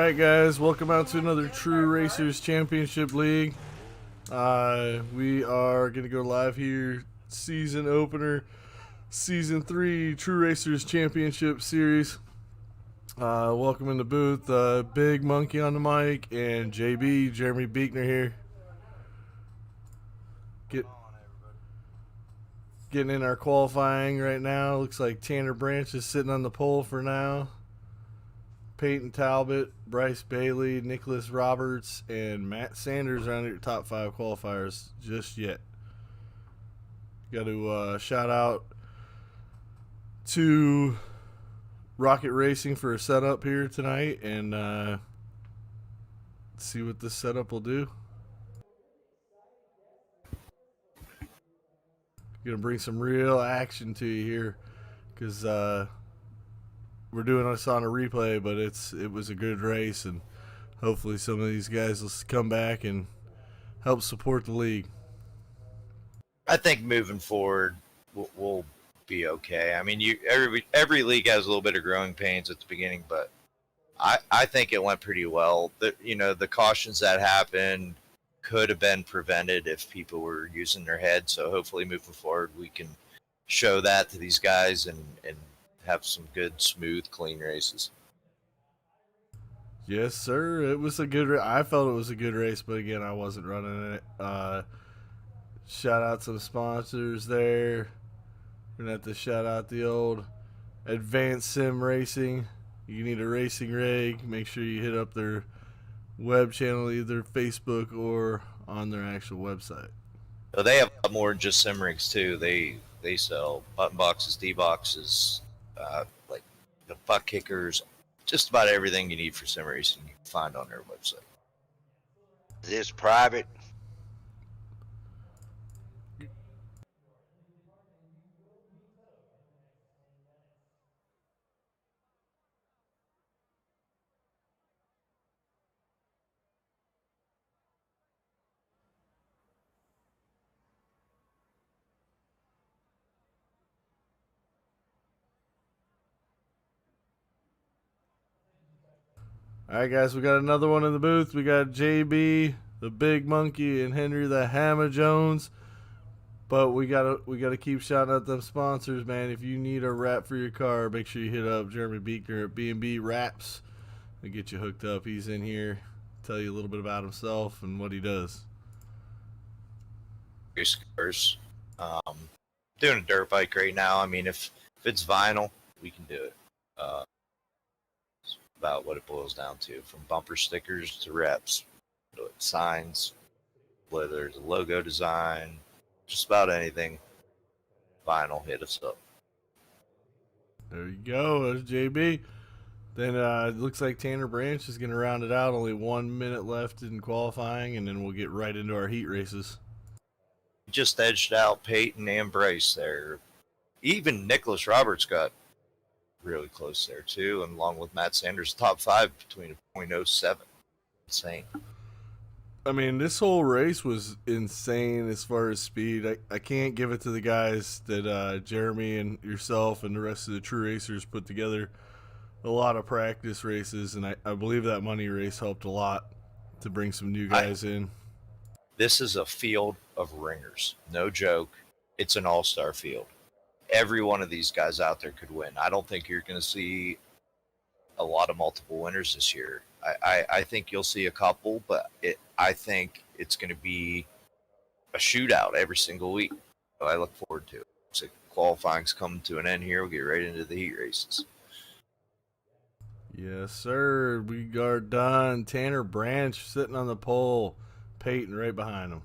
Alright guys, welcome out to another True Racers Championship League. We are going to go live here, season opener, season 3 True Racers Championship Series. Welcome in the booth, Big Monkey on the mic, and JB, Jeremy Beekner here. Getting in our qualifying right now. Looks like Tanner Branch is sitting on the pole for now. Peyton Talbot, Bryce Bailey, Nicholas Roberts, and Matt Sanders aren't your top 5 qualifiers just yet. Got to shout out to Rocket Racing for a setup here tonight, and see what this setup will do. Gonna bring some real action to you here, because we're doing this on a replay, but it was a good race, and hopefully some of these guys will come back and help support the league. I think moving forward, we'll be okay. I mean, every league has a little bit of growing pains at the beginning, but I think it went pretty well. The cautions that happened could have been prevented if people were using their head. So hopefully moving forward, we can show that to these guys and have some good, smooth, clean races. Yes, sir. It was a good I felt it was a good race, but again, I wasn't running it. Shout out to the sponsors there. We're going to have to shout out the old Advanced Sim Racing. You need a racing rig, make sure you hit up their web channel, either Facebook or on their actual website. So they have a lot more than just sim rigs too. They sell button boxes, D boxes, like the butt kickers, just about everything you need for sim racing you can find on their website. Is this private? Alright guys, we got another one in the booth. We got JB, the Big Monkey, and Henry the Hammer Jones. But we gotta keep shouting out them sponsors, man. If you need a wrap for your car, make sure you hit up Jeremy Beekner at B&B Wraps. They get you hooked up. He's in here, tell you a little bit about himself and what he does. Race cars. Doing a dirt bike right now. I mean, if it's vinyl, we can do it. It's about what it boils down to, from bumper stickers to reps, signs, whether it's a logo design, just about anything vinyl, hit us up. There you go. There's JB. Then it looks like Tanner Branch is going to round it out. Only 1 minute left in qualifying, and then we'll get right into our heat races. Just edged out Peyton and Bryce there. Even Nicholas Roberts got really close there too, and along with Matt Sanders, top 5 between a .07. Insane. I mean, this whole race was insane as far as speed. I can't give it to the guys that Jeremy and yourself and the rest of the True Racers put together a lot of practice races, and I believe that money race helped a lot to bring some new guys in. This is a field of ringers. No joke. It's an all-star field. Every one of these guys out there could win. I don't think you're going to see a lot of multiple winners this year. I think you'll see a couple, but I think it's going to be a shootout every single week. So I look forward to it. So qualifying's coming to an end here. We'll get right into the heat races. Yes, sir. We are done. Tanner Branch sitting on the pole. Peyton right behind him.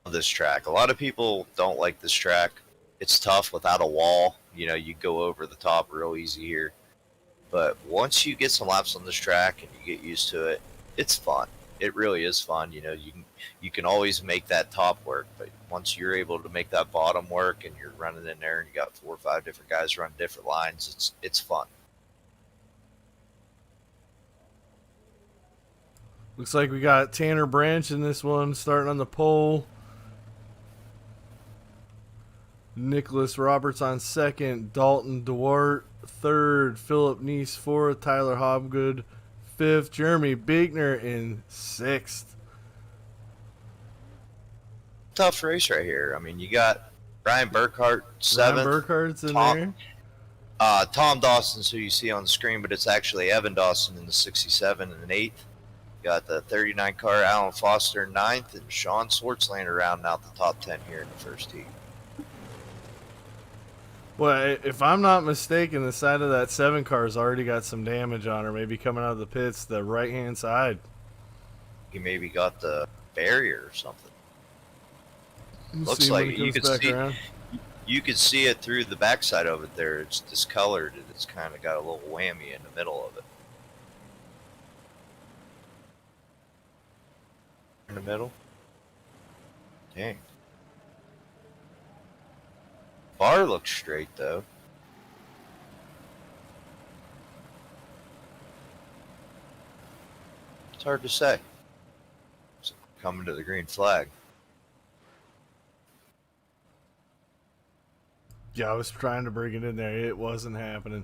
This track. A lot of people don't like this track. It's tough without a wall. You go over the top real easy here. But once you get some laps on this track and you get used to it, it's fun. It really is fun. You can always make that top work, but once you're able to make that bottom work and you're running in there and you got 4 or 5 different guys running different lines, it's fun. Looks like we got Tanner Branch in this one, starting on the pole. Nicholas Roberts on second, Dalton Duarte third, Philip Neese fourth, Tyler Hobgood fifth, Jeremy Biegner in sixth. Tough race right here. I mean, you got Ryan Burkhart seventh. Ryan Burkhart's in Tom, there. Tom Dawson's who you see on the screen, but it's actually Evan Dawson in the 67 and 8th. Got the 39 car Alan Foster in 9th, and Sean Swartzlander rounding out the top 10 here in the first heat. Well, if I'm not mistaken, the side of that 7 car's already got some damage on her, maybe coming out of the pits, the right-hand side. He maybe got the barrier or something. We'll Looks like you could see it through the backside of it there. It's discolored, and it's kind of got a little whammy in the middle of it. In the middle? Dang. Bar looks straight, though. It's hard to say. It's coming to the green flag. Yeah, I was trying to bring it in there. It wasn't happening.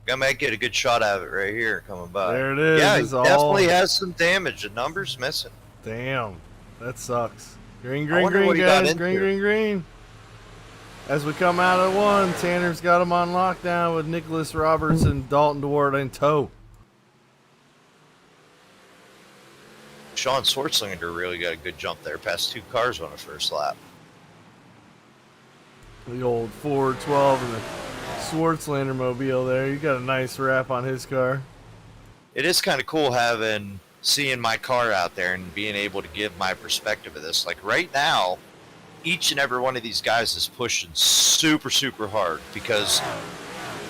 I might get a good shot of it right here coming by. There it is. Yeah, it It's definitely has some damage. The number's missing. Damn. That sucks. Green, I green, wonder green, what he got guys. into. Green, green, green. As we come out of one, Tanner's got him on lockdown with Nicholas Roberts and Dalton Duarte in tow. Sean Swartzlander really got a good jump there, past 2 cars on the first lap. The old Ford 12 and the Swartzlander mobile there. You got a nice wrap on his car. It is kind of cool seeing my car out there and being able to give my perspective of this. Like right now, each and every one of these guys is pushing super, super hard because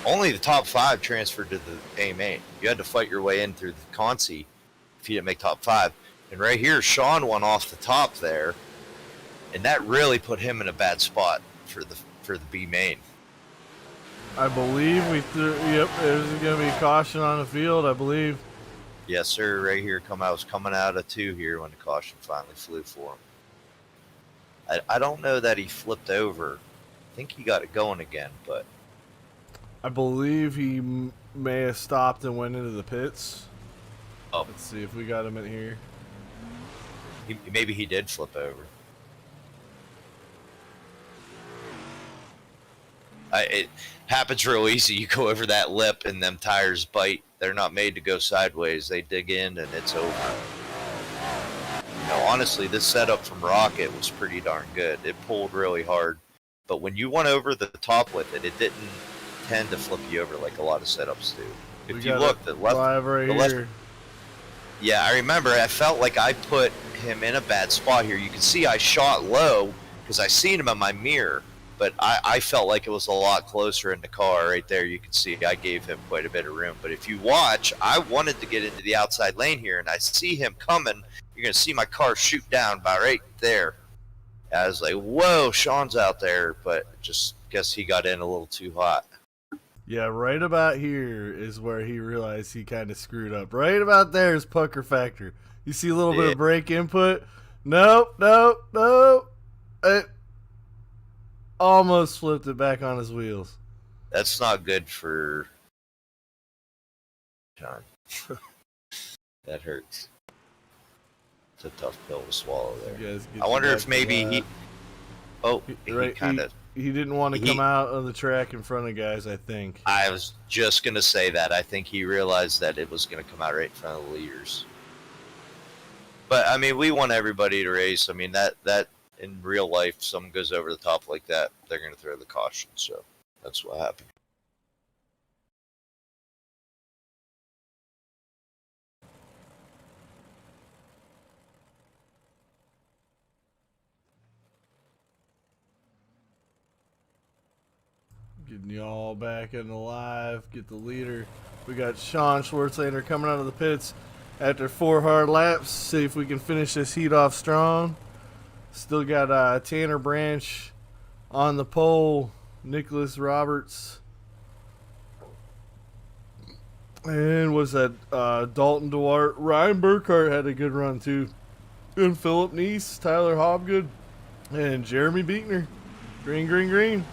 only the top 5 transferred to the A main. You had to fight your way in through the Consi if you didn't make top 5. And right here, Sean won off the top there, and that really put him in a bad spot for the B main. I believe we threw. Yep, there's going to be caution on the field, I believe. Yes, sir. Right here, I was coming out of 2 here when the caution finally flew for him. I don't know that he flipped over. I think he got it going again, but I believe he may have stopped and went into the pits. Oh. Let's see if we got him in here. Maybe he did flip over. It happens real easy. You go over that lip and them tires bite. They're not made to go sideways. They dig in and it's over. You know, honestly, this setup from Rocket was pretty darn good. It pulled really hard. But when you went over the top with it, it didn't tend to flip you over like a lot of setups do. If you look, the left, live right the left, here. yeah, I remember. I felt like I put him in a bad spot here. You can see I shot low because I seen him in my mirror, but I felt like it was a lot closer in the car. Right there, you can see I gave him quite a bit of room. But if you watch, I wanted to get into the outside lane here, and I see him coming. You're going to see my car shoot down by right there. I was like, whoa, Sean's out there, but just guess he got in a little too hot. Yeah, right about here is where he realized he kind of screwed up. Right about there is pucker factor. You see a little bit of brake input. Nope. It almost flipped it back on his wheels. That's not good for John. That hurts. It's a tough pill to swallow there. I wonder if maybe he... Oh, he kind of... He didn't want to come out of the track in front of guys, I think. I was just going to say that. I think he realized that it was going to come out right in front of the leaders. But, I mean, we want everybody to race. I mean, that in real life, someone goes over the top like that, they're going to throw the caution. So that's what happened. Getting y'all back in the live. Get the leader. We got Sean Swartzlander coming out of the pits after 4 hard laps. See if we can finish this heat off strong. Still got Tanner Branch on the pole. Nicholas Roberts. And was that Dalton Duarte? Ryan Burkhart had a good run too. And Philip Neese, Tyler Hobgood, and Jeremy Biegner. Green, green, green.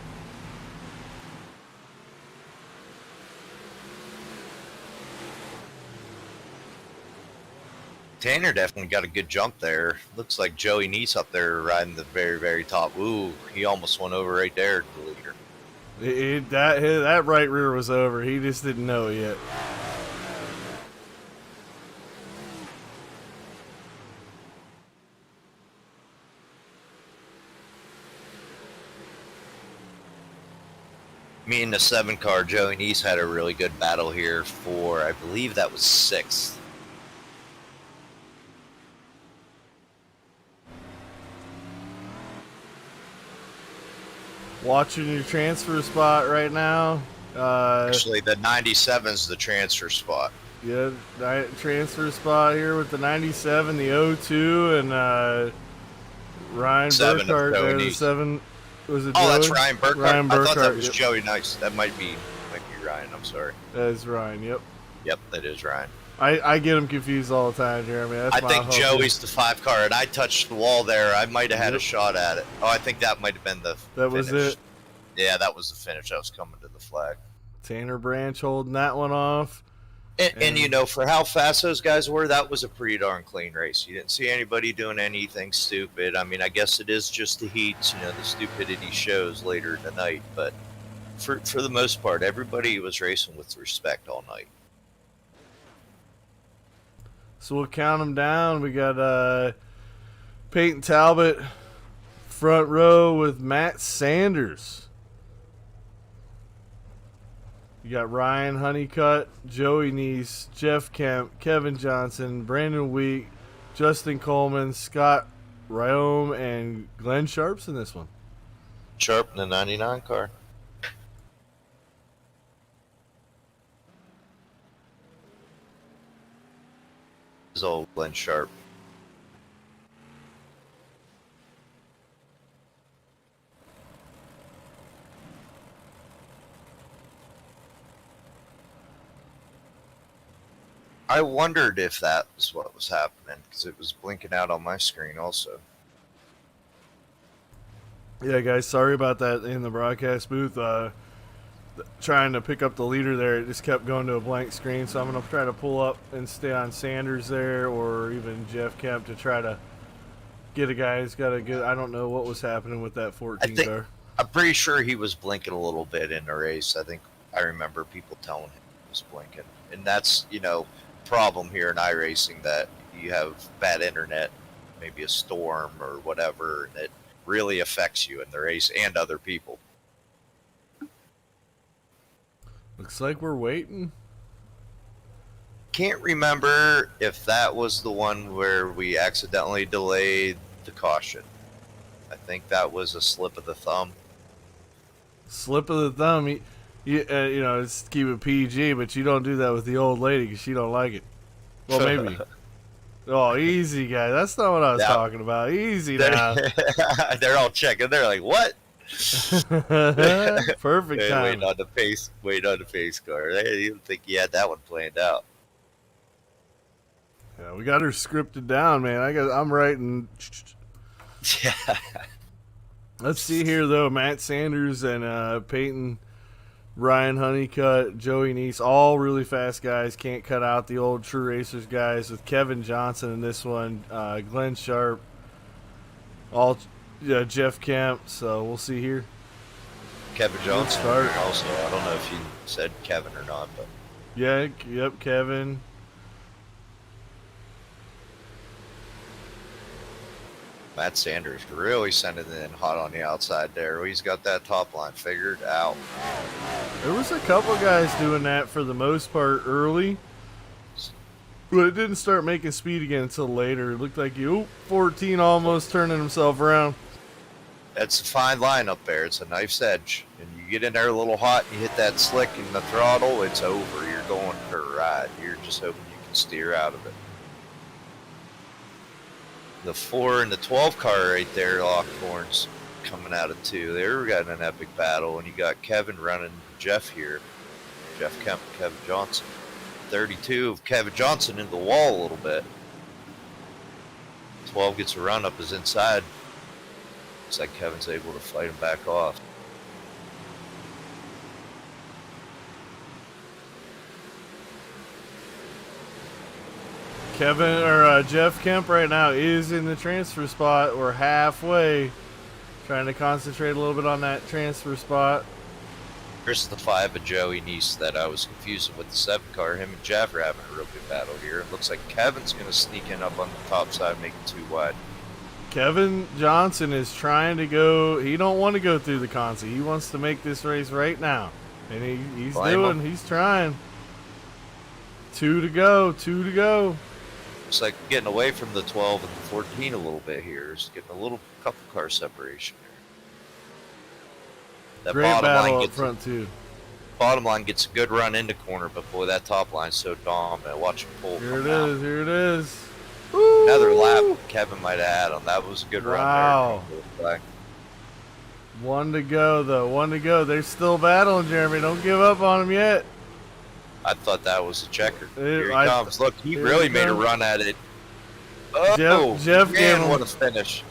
Tanner definitely got a good jump there. Looks like Joey Neese up there riding the very, very top. Ooh, he almost went over right there to the leader. That right rear was over. He just didn't know it yet. Me and the 7 car, Joey Neese had a really good battle here for, I believe that was 6th. Watching your transfer spot right now. Actually, the 97's the transfer spot. Yeah, transfer spot here with the 97, the 02, and Ryan 7 of Burkhart Joey there, the Neese. 7. Was it Oh, Joey? that's Ryan Burkhart. Ryan I thought that Burkhart, was yep. Joey Nice. That might be Ryan. I'm sorry. That is Ryan, yep. Yep, that is Ryan. I get him confused all the time, Jeremy. That's I my think hope. Joey's the 5 car, and I touched the wall there. I might have had a Yep. shot at it. Oh, I think that might have been the That was finish. it. Yeah, that was the finish. I was coming to the flag. Tanner Branch holding that one off. And you know, for how fast those guys were, that was a pretty darn clean race. You didn't see anybody doing anything stupid. I mean, I guess it is just the heats, you know, the stupidity shows later in the night. But for the most part, everybody was racing with respect all night. So we'll count them down. We got Peyton Talbot front row with Matt Sanders. You got Ryan Honeycutt, Joey Neese, Jeff Kemp, Kevin Johnson, Brandon Week, Justin Coleman, Scott Ryome, and Glenn Sharps in this one. Sharp in the 99 car. His old Glenn Sharp. I wondered if that was what was happening because it was blinking out on my screen also. Yeah, guys, sorry about that in the broadcast booth. Trying to pick up the leader there, it just kept going to a blank screen. So I'm going to try to pull up and stay on Sanders there, or even Jeff Kemp to try to get a guy who's got a good. I don't know what was happening with that 14 car. I'm pretty sure he was blinking a little bit in the race. I think I remember people telling him he was blinking, and that's problem here in iRacing that you have bad internet, maybe a storm or whatever, and it really affects you in the race and other people. Looks like we're waiting. Can't remember if that was the one where we accidentally delayed the caution. I think that was a slip of the thumb. Slip of the thumb. It's keep it PG, but you don't do that with the old lady because she don't like it. Well, maybe. Oh, easy, guy. That's not what I was talking about. Easy now. They're all checking. They're like, "What?" Perfect time. Waiting on the pace car. They didn't think you had that one planned out. Yeah, we got her scripted down, man. I'm writing. Yeah. Let's see here, though. Matt Sanders and Peyton, Ryan Honeycutt, Joey Neese, all really fast guys. Can't cut out the old True Racers guys with Kevin Johnson in this one. Glenn Sharp, Jeff Kemp. So we'll see here. Kevin Johnson. Start. Also, I don't know if you said Kevin or not, but yeah, yep, Kevin. Matt Sanders really sending it in hot on the outside there. He's got that top line figured out. There was a couple guys doing that for the most part early, but it didn't start making speed again until later. It looked like 14 almost turning himself around. That's a fine line up there. It's a knife's edge. And you get in there a little hot and you hit that slick in the throttle, it's over. You're going for a ride. You're just hoping you can steer out of it. The 4 and the 12 car right there, Lockhorns coming out of 2. They're got an epic battle, and you got Kevin running Jeff here. Jeff Kemp, Kevin Johnson. 32 of Kevin Johnson in the wall a little bit. 12 gets a run up his inside. Looks like Kevin's able to fight him back off. Jeff Kemp right now is in the transfer spot. We're halfway. Trying to concentrate a little bit on that transfer spot. Here's the 5 of Joey Neese that I was confusing with the 7 car. Him and Jeff are having a real good battle here. It looks like Kevin's going to sneak in up on the top side, make it too wide. Kevin Johnson is trying to go. He don't want to go through the consi. He wants to make this race right now. And he's trying. 2 to go. 2 to go. Looks like getting away from the 12 and the 14 a little bit here. It's getting a little couple car separation here. That Great battle up front, too. Bottom line gets a good run into corner, but boy, that top line's so dominant. Watch him pull. Here it is. Here it is. Another lap Kevin might have had on. That was a good run there. 1 to go, though. 1 to go. They're still battling, Jeremy. Don't give up on them yet. I thought that was a checker. Here he comes. Look, he really made a run at it. Oh, Jeff man, what a finish.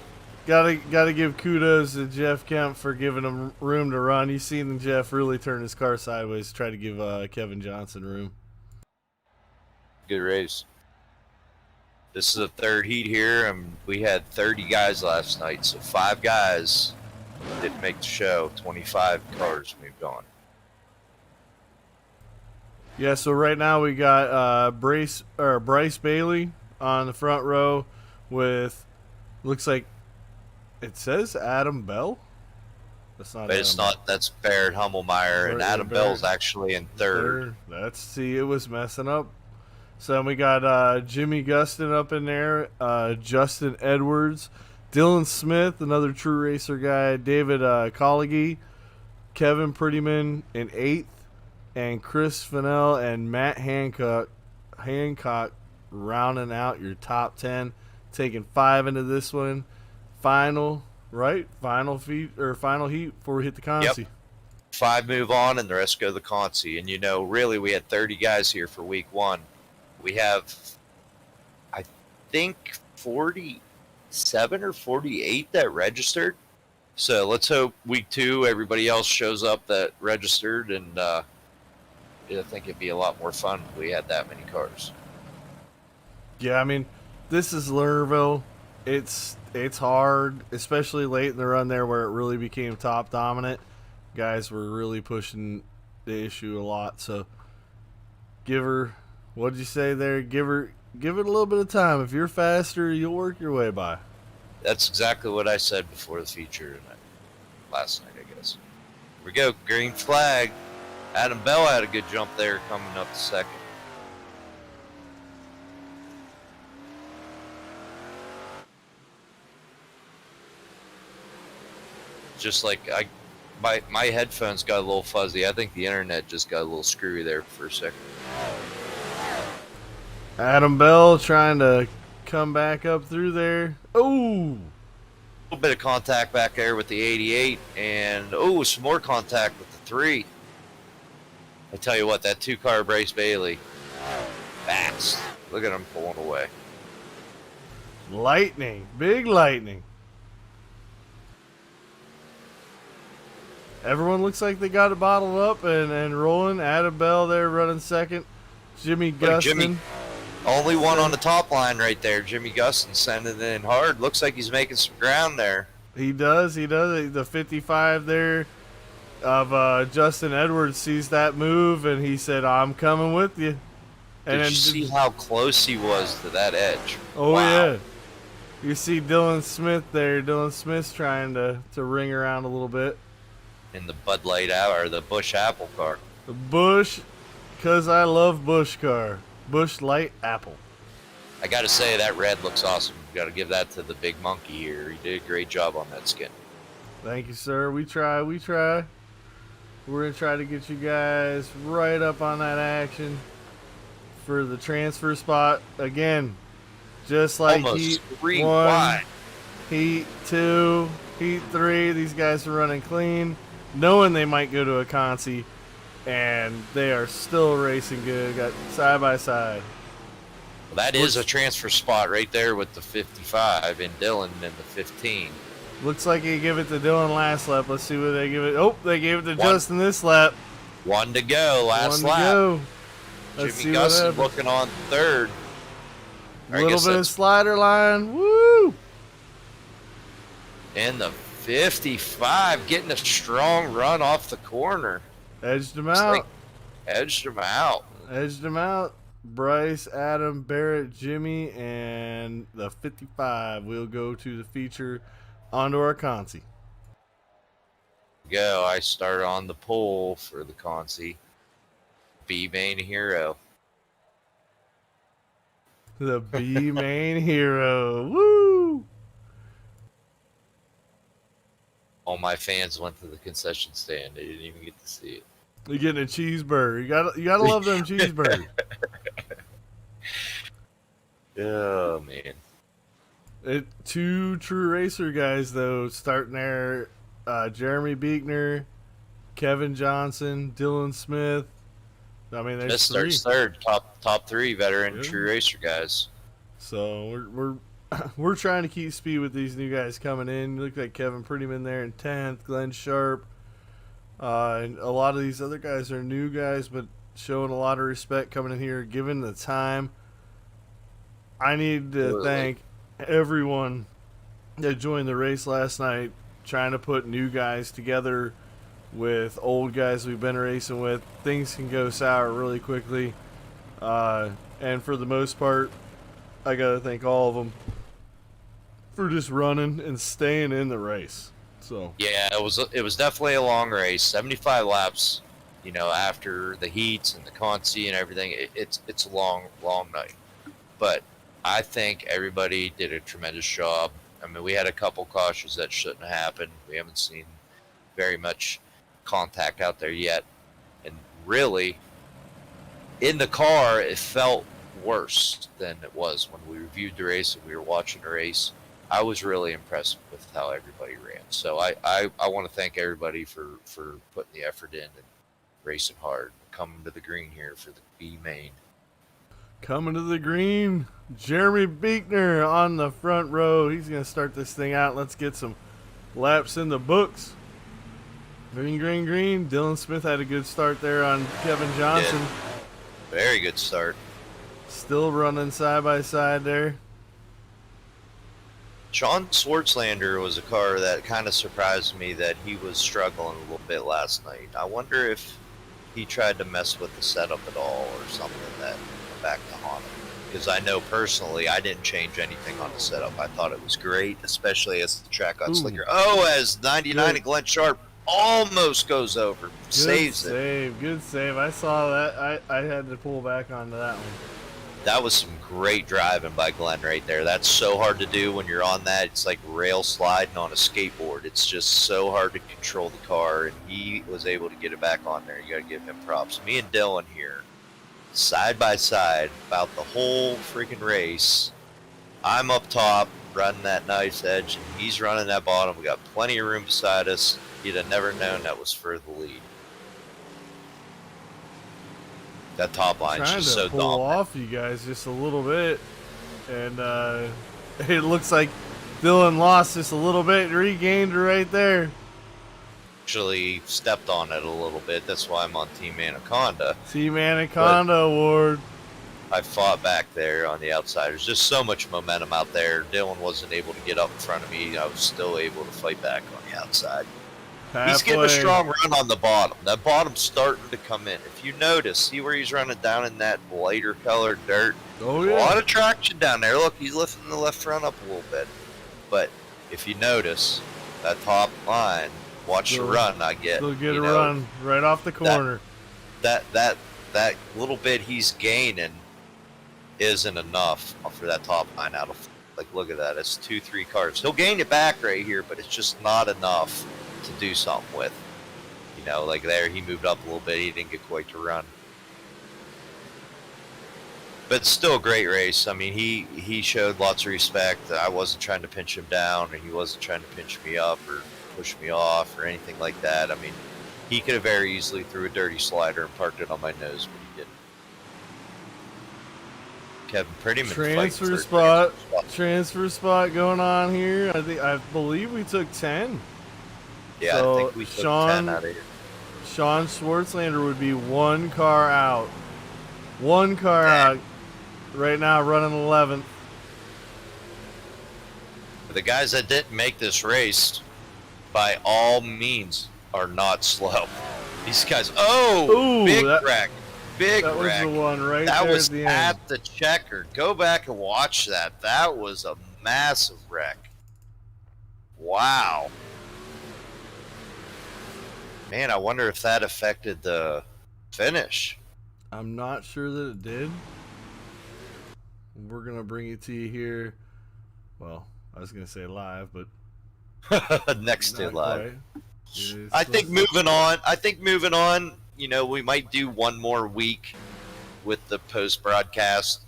Gotta give kudos to Jeff Kemp for giving him room to run. You seen Jeff really turn his car sideways to try to give Kevin Johnson room. Good race. This is the 3rd heat here, and we had 30 guys last night, so 5 guys didn't make the show. 25 cars moved on. Yeah, so right now we got Bryce Bailey on the front row with, looks like it says Adam Bell. That's not. But it's not. That's Barrett Hummelmeyer, and Adam Bell's actually in 3rd. It was messing up. So we got Jimmy Gustin up in there, Justin Edwards, Dylan Smith, another true racer guy, David Collegy, Kevin Prettyman in 8th, and Chris Fennell and Matt Hancock rounding out your top 10, taking 5 into this one. Final heat before we hit the consi. Yep. 5 move on, and the rest go to the consi. And really, we had 30 guys here for week 1. We have, I think, 47 or 48 that registered. So let's hope week 2 everybody else shows up that registered, and I think it'd be a lot more fun if we had that many cars. Yeah, I mean, this is Lernerville. It's hard, especially late in the run there where it really became top dominant. Guys were really pushing the issue a lot. So what did you say there? Give it a little bit of time. If you're faster, you'll work your way by. That's exactly what I said before the feature last night, I guess. Here we go, green flag. Adam Bell had a good jump there coming up to 2nd. Just like my headphones got a little fuzzy. I think the internet just got a little screwy there for a second. Adam Bell trying to come back up through there. Oh! A little bit of contact back there with the 88, and some more contact with the 3. I tell you what, that 2-car Bryce Bailey, fast. Look at him pulling away. Lightning. Big lightning. Everyone looks like they got it bottled up and rolling. Adam Bell there running 2nd. Jimmy Gustin. Only one on the top line right there. Jimmy Gustin sending it in hard. Looks like he's making some ground there. He does. The 55 there of Justin Edwards sees that move, and he said, I'm coming with you. And Did you see how close he was to that edge? Oh, wow. Yeah. You see Dylan Smith there. Dylan Smith's trying to ring around a little bit. In the Bud Light or the Busch Apple car. The Busch, because I love Busch car. Busch Light Apple. I got to say, that red looks awesome. Got to give that to the big monkey here. He did a great job on that skin. Thank you, sir. We try. We're going to try to get you guys right up on that action for the transfer spot. Again, just like almost Heat 3 1, wide. Heat 2, Heat 3, these guys are running clean, knowing they might go to a consi, and they are still racing good. Got side by side. Well, that is a transfer spot right there with the 55 and Dylan and the 15. Looks like they give it to Dylan last lap. Let's see what they give it. Oh, they gave it to One. Justin this lap. 1 to go, last One to lap. go. Let's Jimmy see what Gusson happens. looking on third. A little bit of slider line. Woo! And the 55 getting a strong run off the corner. Edged him Looks out. like edged him out. Edged him out. Bryce, Adam, Barrett, Jimmy, and the 55 will go to the feature onto our Consi. Go. I start on the pole for the Consi. B main hero. The B main hero. Woo! All my fans went to the concession stand. They didn't even get to see it. You're getting a cheeseburger. You gotta love them cheeseburgers. Oh man. Two true racer guys though starting there. Jeremy Beekner, Kevin Johnson, Dylan Smith. I mean, there's This three. starts third, top 3 veteran Yeah. true racer guys. So we're trying to keep speed with these new guys coming in. Look like Kevin Prettyman there in 10th, Glenn Sharp. And a lot of these other guys are new guys, but showing a lot of respect coming in here, given the time. I need to Absolutely. thank everyone that joined the race last night, trying to put new guys together with old guys we've been racing with. Things can go sour really quickly. And for the most part, I got to thank all of them for just running and staying in the race. So Yeah, it was definitely a long race. 75 laps, you know, after the heats and the consi and everything. It's a long night. But I think everybody did a tremendous job. I mean, we had a couple cautions that shouldn't have happened. We haven't seen very much contact out there yet. And really, in the car, it felt worse than it was when we reviewed the race and we were watching the race. I was really impressed with how everybody ran. So I want to thank everybody for putting the effort in and racing hard, coming to the green here for the B main. coming to the green, Jeremy Beekner on the front row. He's going to start this thing out. Let's get some laps in the books. Green, green, green. Dylan Smith had a good start there on Kevin Johnson. Very good start. Still running side by side there. Sean Swartzlander was a car that kind of surprised me that he was struggling a little bit last night. I wonder if he tried to mess with the setup at all or something that went back to Honda. Because I know personally I didn't change anything on the setup. I thought it was great, especially as the track got Ooh. slicker. Oh, as 99 Good. and Glenn Sharp almost goes over. Saves it. Good save. I saw that. I had to pull back onto that one. That was some great driving by Glenn right there. That's so hard to do when you're on that. It's like rail sliding on a skateboard. It's just so hard to control the car, and he was able to get it back on there. You got to give him props. Me and Dylan here, side by side, about the whole freaking race. I'm up top, running that nice edge, and he's running that bottom. We got plenty of room beside us. You'd have never known that was for the lead. That top line's Trying just to so pull dominant. off you guys just a little bit, and it looks like Dylan lost just a little bit, regained it right there. Actually stepped on it a little bit. That's why I'm on Team Anaconda. Team Anaconda Award. I fought back there on the outside. There's just so much momentum out there. Dylan wasn't able to get up in front of me. I was still able to fight back on the outside. He's getting a Halfway. strong run on the bottom. That bottom's starting to come in. If you notice, see where he's running down in that lighter colored dirt? Oh A lot yeah. of traction down there. Look, he's lifting the left front up a little bit. But if you notice, that top line, watch the Still- run I get. Still get you a know, run right off the corner. That little bit he's gaining isn't enough for that top line out of, like, look at that. It's 2-3 cars. He'll gain it back right here, but it's just not enough to do something with. You know, like there, he moved up a little bit. He didn't get quite to run. But it's still a great race. I mean, he showed lots of respect. I wasn't trying to pinch him down, or he wasn't trying to pinch me up or push me off or anything like that. I mean, he could have very easily threw a dirty slider and parked it on my nose, but he didn't. Kevin Prettyman Transfer fighting for spot. Transfer spot going on here. I believe we took 10. Yeah, So, I think we took Sean- 10 out of here. Sean Schwartzlander would be 1 car out. 1 car out. Right now, running 11th. The guys that didn't make this race, by all means, are not slow. These guys, Ooh, big that- wreck. Big That was wreck. the one right That there was at the at end. the checker. Go back and watch that. That was a massive wreck. Wow. Man, I wonder if that affected the finish. I'm not sure that it did. We're going to bring it to you here. Well, I was going to say live, but Next to not live. quite. It is I think supposed moving on, you know, we might do one more week with the post broadcast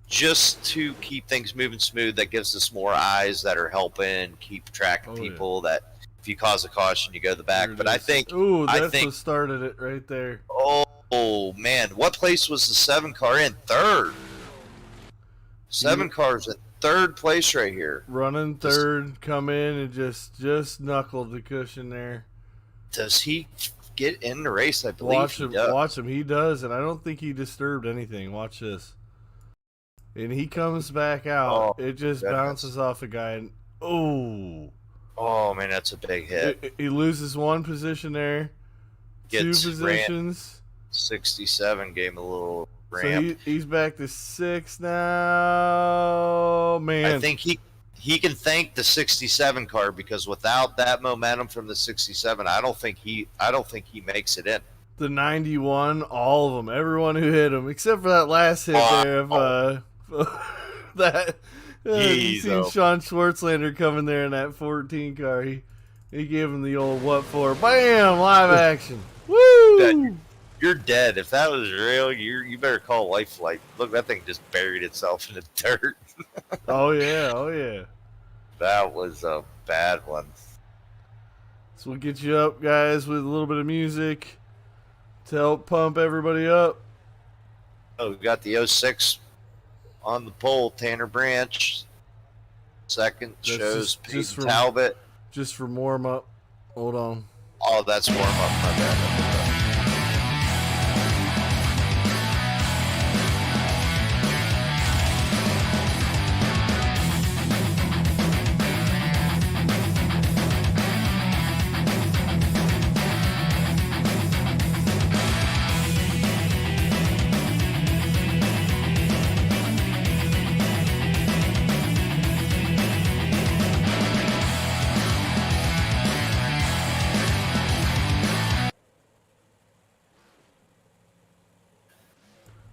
just to keep things moving smooth. That gives us more eyes that are helping keep track of Oh, yeah. people that if you cause a caution, you go the back. Here it But I is. think, Ooh, I that's think- what started it right there. oh man, what place was the 7 car in? Third. 7 cars in third place right here. Running third, come in and just knuckled the cushion there. Does he get in the race? I believe Watch he him, does. watch him. He does, and I don't think he disturbed anything. Watch this. And he comes back out. Oh, it just goodness. bounces off a guy, and Oh man, that's a big hit. he loses 1 position there, 2 Gets positions. 67 gave him a little So ramp. he's back to 6 now. Man, I think he can thank the 67 car because without that momentum from the 67, I don't think he makes it in. the 91, all of them, everyone who hit him, except for that last hit Wow. there of that. You Jeez, seen oh. Sean Schwartzlander coming there in that 14 car. He gave him the old what for? Bam! Live action. Woo! You're dead. If that was real, you better call Life Flight. Look, that thing just buried itself in the dirt. Oh yeah, oh yeah. That was a bad one. So we'll get you up, guys, with a little bit of music to help pump everybody up. Oh, we got the 06 on the pole, Tanner Branch. Second That's shows just Peyton from- Talbot. Just from warm up. Hold on. Oh, that's warm up. My bad.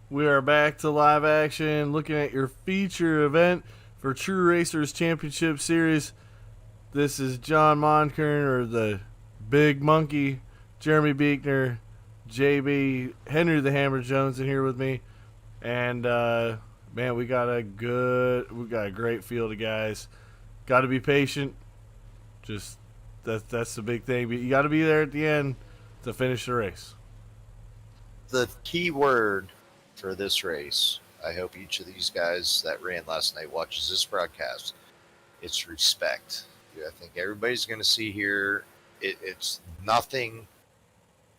We are back to live action, looking at your feature event for True Racers Championship Series. This is John Monkern, or the Big Monkey, Jeremy Beekner, JB, Henry the Hammer Jones in here with me. And, man, we got a great field of guys. Got to be patient. Just, that's the big thing. But you got to be there at the end to finish the race. The key word for this race, I hope each of these guys that ran last night watches this broadcast. It's respect. I think everybody's going to see here. It's nothing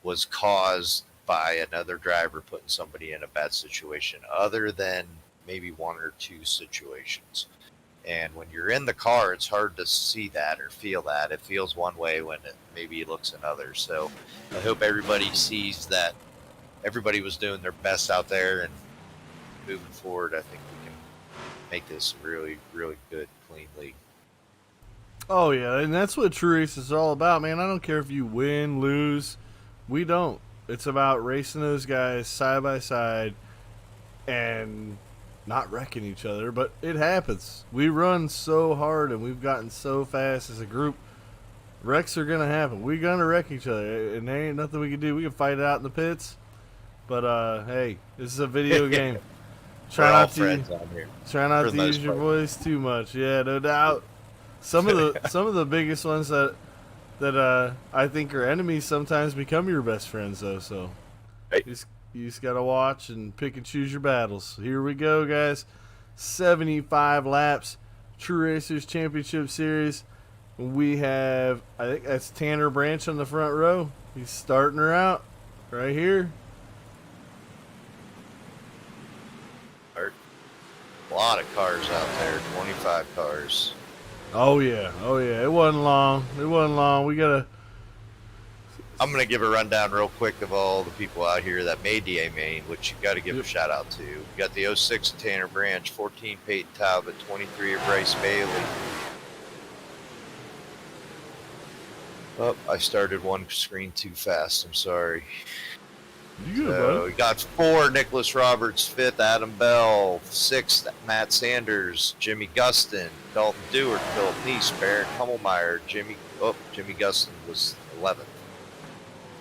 was caused by another driver putting somebody in a bad situation, other than maybe 1 or 2 situations. And when you're in the car, it's hard to see that or feel that. It feels one way when maybe it looks another. So I hope everybody sees that everybody was doing their best out there, and moving forward, I think we can make this a really, really good, clean league. Oh yeah, and that's what True Race is all about, man. I don't care if you win, lose. We don't. It's about racing those guys side by side and not wrecking each other, but it happens. We run so hard and we've gotten so fast as a group. Wrecks are gonna happen. We're gonna wreck each other, and there ain't nothing we can do. We can fight it out in the pits, but hey, this is a video game. We're all friends on here. Try not For to the most use your part. voice too much. Yeah, no doubt. Some of the biggest ones that I think are enemies sometimes become your best friends though. So Right. just You just gotta watch and pick and choose your battles. Here we go, guys. 75 laps, True Racers Championship Series. We have, I think that's Tanner Branch on the front row. He's starting her out right here. A lot of cars out there, 25 cars. Oh yeah, It wasn't long. We gotta. I'm going to give a rundown real quick of all the people out here that made the A main, which you got to give a shout out to. You got the 06 of Tanner Branch, 14 Peyton Talbot, 23 of Bryce Bailey. Oh, I started one screen too fast. I'm sorry. You good, So bud? we got 4 Nicholas Roberts, 5th Adam Bell, 6th Matt Sanders, Jimmy Gustin, Dalton Dewart, Philip Neese, Barrett Hummelmeyer, Jimmy Gustin was 11th.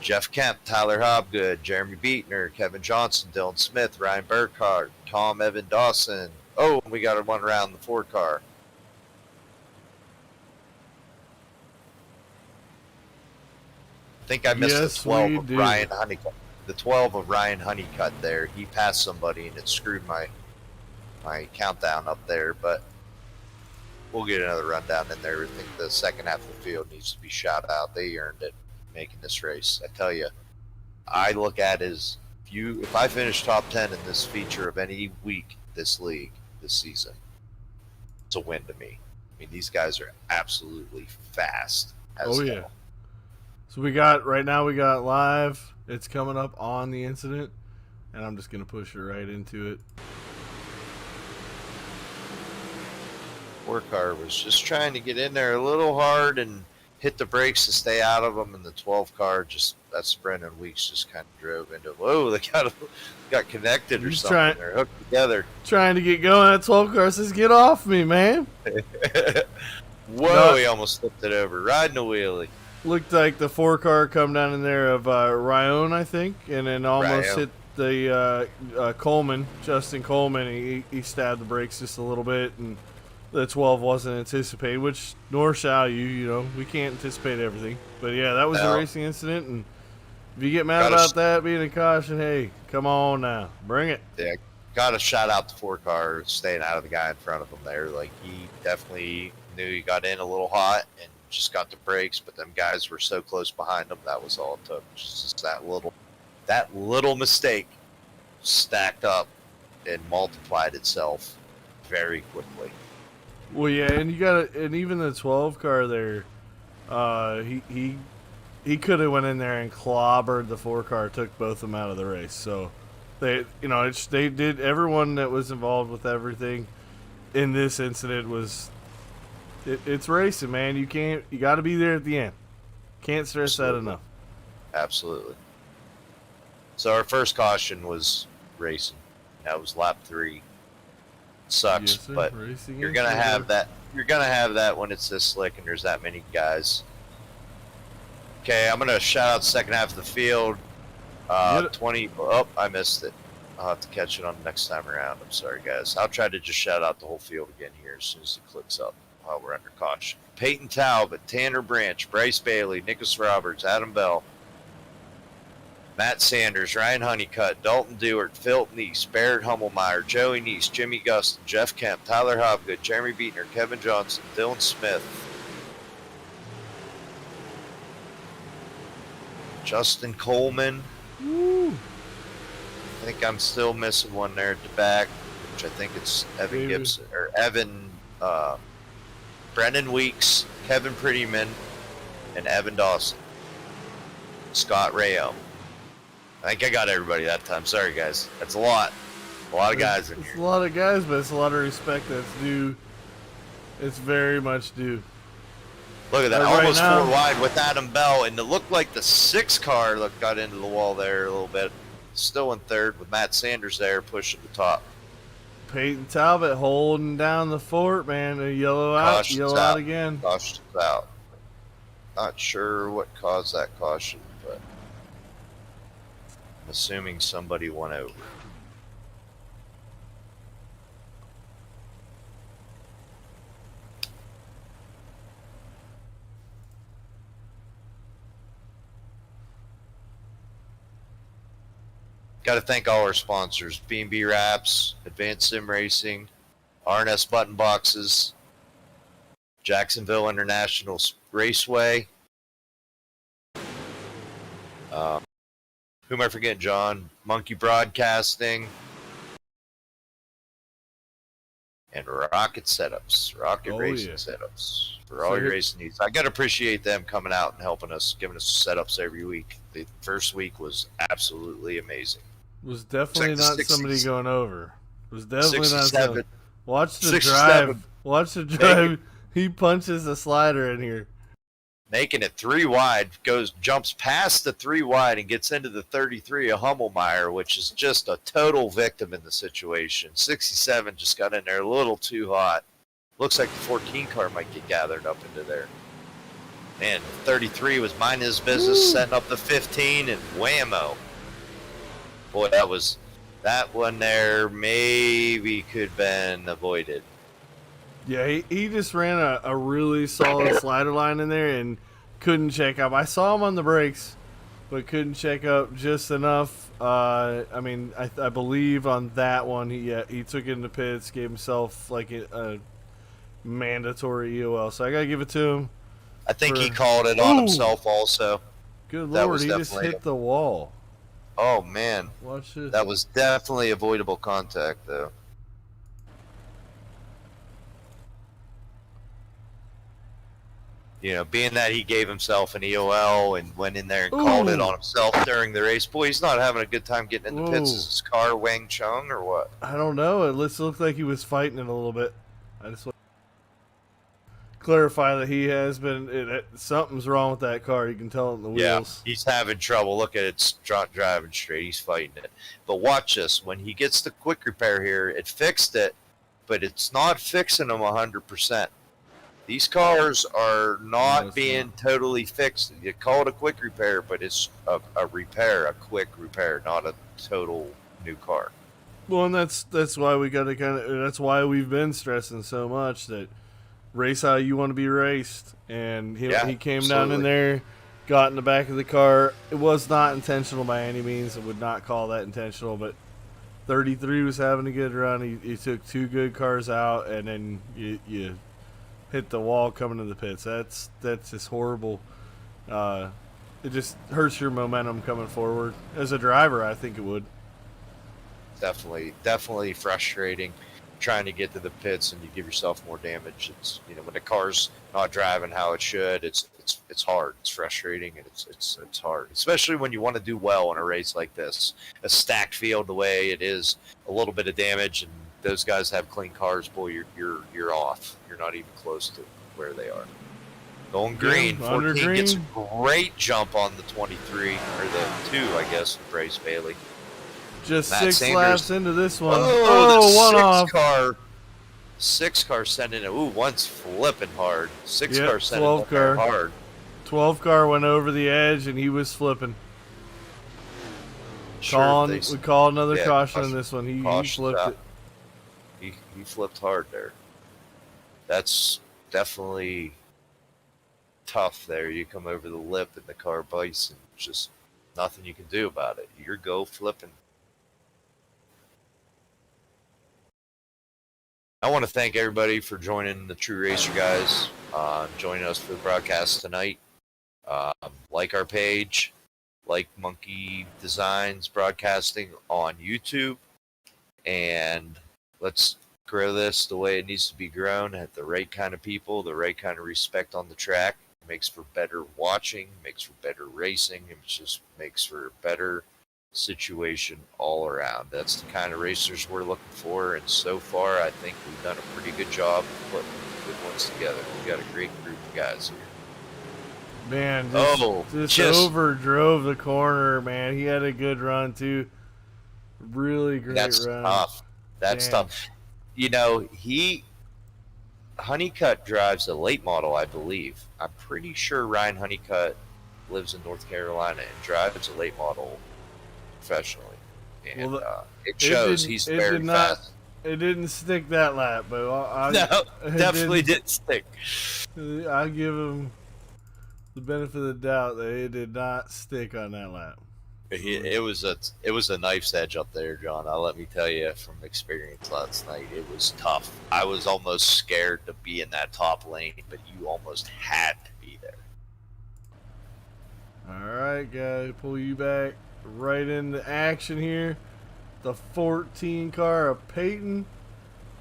Jeff Kemp, Tyler Hobgood, Jeremy Beatner, Kevin Johnson, Dylan Smith, Ryan Burkhart, Tom Evan Dawson. Oh, we got one around the 4 car. I think I missed Yes, the 12 we of do. Ryan Honeycutt. The 12 of Ryan Honeycutt there. He passed somebody and it screwed my countdown up there, but we'll get another rundown in there. I think the second half of the field needs to be shout out. They earned it making this race. I tell you, I look at it as if I finish top 10 in this feature of any week this league this season, it's a win to me. I mean, these guys are absolutely fast as Oh, yeah. hell. So we got live. It's coming up on the incident, and I'm just gonna push it right into it. 4 car was just trying to get in there a little hard and hit the brakes to stay out of them, and the 12 car that's Brendan Weeks just kind of drove into. Whoa, they got connected or He's something. They're hooked together. Trying to get going. That 12 car says, "Get off me, man!" Whoa, No. he almost flipped it over, riding a wheelie. Looked like the 4 car come down in there of Ryan, I think, and then almost Ryan. hit the Coleman, Justin Coleman. He stabbed the brakes just a little bit, and the 12 wasn't anticipated, which nor shall you. You know, we can't anticipate everything. But yeah, that was No. a racing incident, and if you get mad Gotta about that being a caution, hey, come on now, bring it. Yeah, got to shout out the 4 car staying out of the guy in front of him there. Like, he definitely knew he got in a little hot and just got the brakes, but them guys were so close behind him. That was all it took. Just that little mistake stacked up and multiplied itself very quickly. Well, yeah, and and even the 12 car there, he could have went in there and clobbered the 4 car, took both of them out of the race. So they did. Everyone that was involved with everything in this incident was. It's racing, man. You got to be there at the end. Can't stress that enough. Absolutely. So our first caution was racing. That was lap 3. Sucks, Yes, sir. but Racing you're is gonna good. have that. You're gonna have that when it's this slick and there's that many guys. Okay, I'm gonna shout out the second half of the field. Get it. 20. Oh, I missed it. I'll have to catch it on the next time around. I'm sorry, guys. I'll try to just shout out the whole field again here as soon as it clicks up while we're under caution. Peyton Talbot, Tanner Branch, Bryce Bailey, Nicholas Roberts, Adam Bell, Matt Sanders, Ryan Honeycutt, Dalton Dewart, Phil Neese, Barrett Hummelmeyer, Joey Neese, Jimmy Gustin, Jeff Kemp, Tyler Hobgood, Jeremy Beatner, Kevin Johnson, Dylan Smith, Justin Coleman. Woo. I think I'm still missing one there at the back, which I think it's Evan Maybe. Gibson or Evan, Brendan Weeks, Kevin Prettyman, and Evan Dawson. Scott Rayo. I think I got everybody that time. Sorry, guys. That's a lot. A lot of guys in It's here. a lot of guys, but it's a lot of respect that's due. It's very much due. Look at that. Right Almost now- 4 wide with Adam Bell. And it looked like the 6 car got into the wall there a little bit. Still in third with Matt Sanders there pushing the top. Peyton Talbot holding down the fort, man. They yellow out, Caution's yellow out again. Caution's out. Not sure what caused that caution, but I'm assuming somebody went over. Got to thank all our sponsors: B&B Wraps, Advanced Sim Racing, RNS Button Boxes, Jacksonville International Raceway. Who am I forgetting, John? Monkey Broadcasting. And Rocket Setups, Racing Setups for all your racing needs. I got to appreciate them coming out and helping us, giving us setups every week. The first week was absolutely amazing. Was definitely not somebody going over. Was definitely 67, not. Watch the drive. Watch the drive. He punches the slider in here. Making it 3 wide, jumps past the 3 wide and gets into the 33 of Hummelmeyer, which is just a total victim in the situation. 67 just got in there a little too hot. Looks like the 14 car might get gathered up into there. And 33 was minding his business, setting up the 15, and whammo. Boy, that one there maybe could have been avoided. Yeah, he just ran a really solid slider line in there and couldn't check up. I saw him on the brakes, but couldn't check up just enough. I mean, I believe on that one he took it into pits, gave himself like a mandatory EOL. So I gotta give it to him. I think he called it on himself also. Good Lord, he just hit the wall. Oh man, watch this. That was definitely avoidable contact though. You know, being that he gave himself an EOL and went in there and called it on himself during the race. Boy, he's not having a good time getting in the pits. Is his car Wang Chung or what? I don't know. It looked like he was fighting it a little bit. I just want to clarify that he has been. Something's wrong with that car. You can tell it in the wheels. Yeah, he's having trouble. Look at it driving straight. He's fighting it. But watch this. When he gets the quick repair here, it fixed it, but it's not fixing them 100%. These cars are not being totally fixed. You call it a quick repair, but it's a quick repair, not a total new car. Well, and that's why we got to that's why we've been stressing so much that race how you want to be raced. And he came down in there, got in the back of the car. It was not intentional by any means. I would not call that intentional, but 33 was having a good run. He took 2 good cars out, and then you hit the wall coming to the pits. That's just horrible. It just hurts your momentum coming forward. As a driver, I think it would. Definitely frustrating trying to get to the pits and you give yourself more damage. It's, you know, when the car's not driving how it should, it's hard. It's frustrating and it's hard, especially when you want to do well in a race like this. A stacked field the way it is, a little bit of damage and those guys have clean cars, boy, you're off. You're not even close to where they are. Going green, 14 gets a great jump on the 23, or the 2, I guess, with Bryce Bailey. Just Matt 6 laps into this one. One off. 6 car sending it. Ooh, one's flipping hard. 6 car sending it hard. 12 car went over the edge, and he was flipping. We call another caution in this one. He flipped it. He flipped hard there. That's definitely tough there. You come over the lip and the car bites and just nothing you can do about it. You're go flipping. I want to thank everybody for joining the True Racer guys, joining us for the broadcast tonight. Like our page, like Monkey Designs Broadcasting on YouTube, and let's grow this the way it needs to be grown, at the right kind of people, the right kind of respect on the track. It makes for better watching, makes for better racing, it just makes for a better situation all around. That's the kind of racers we're looking for, and so far I think we've done a pretty good job of putting good ones together. We've got a great group of guys here. Man, just overdrove the corner, man. He had a good run too. Really great run. Tough. That's tough. You know, Honeycutt drives a late model, I believe. I'm pretty sure Ryan Honeycutt lives in North Carolina and drives a late model professionally. And it shows he's very fast. It didn't stick that lap, but no, definitely didn't stick. I'll give him the benefit of the doubt that it did not stick on that lap. It was a knife's edge up there, John. Let me tell you from experience last night, it was tough. I was almost scared to be in that top lane, but you almost had to be there. All right, guys, pull you back right into action here. The 14 car of Peyton,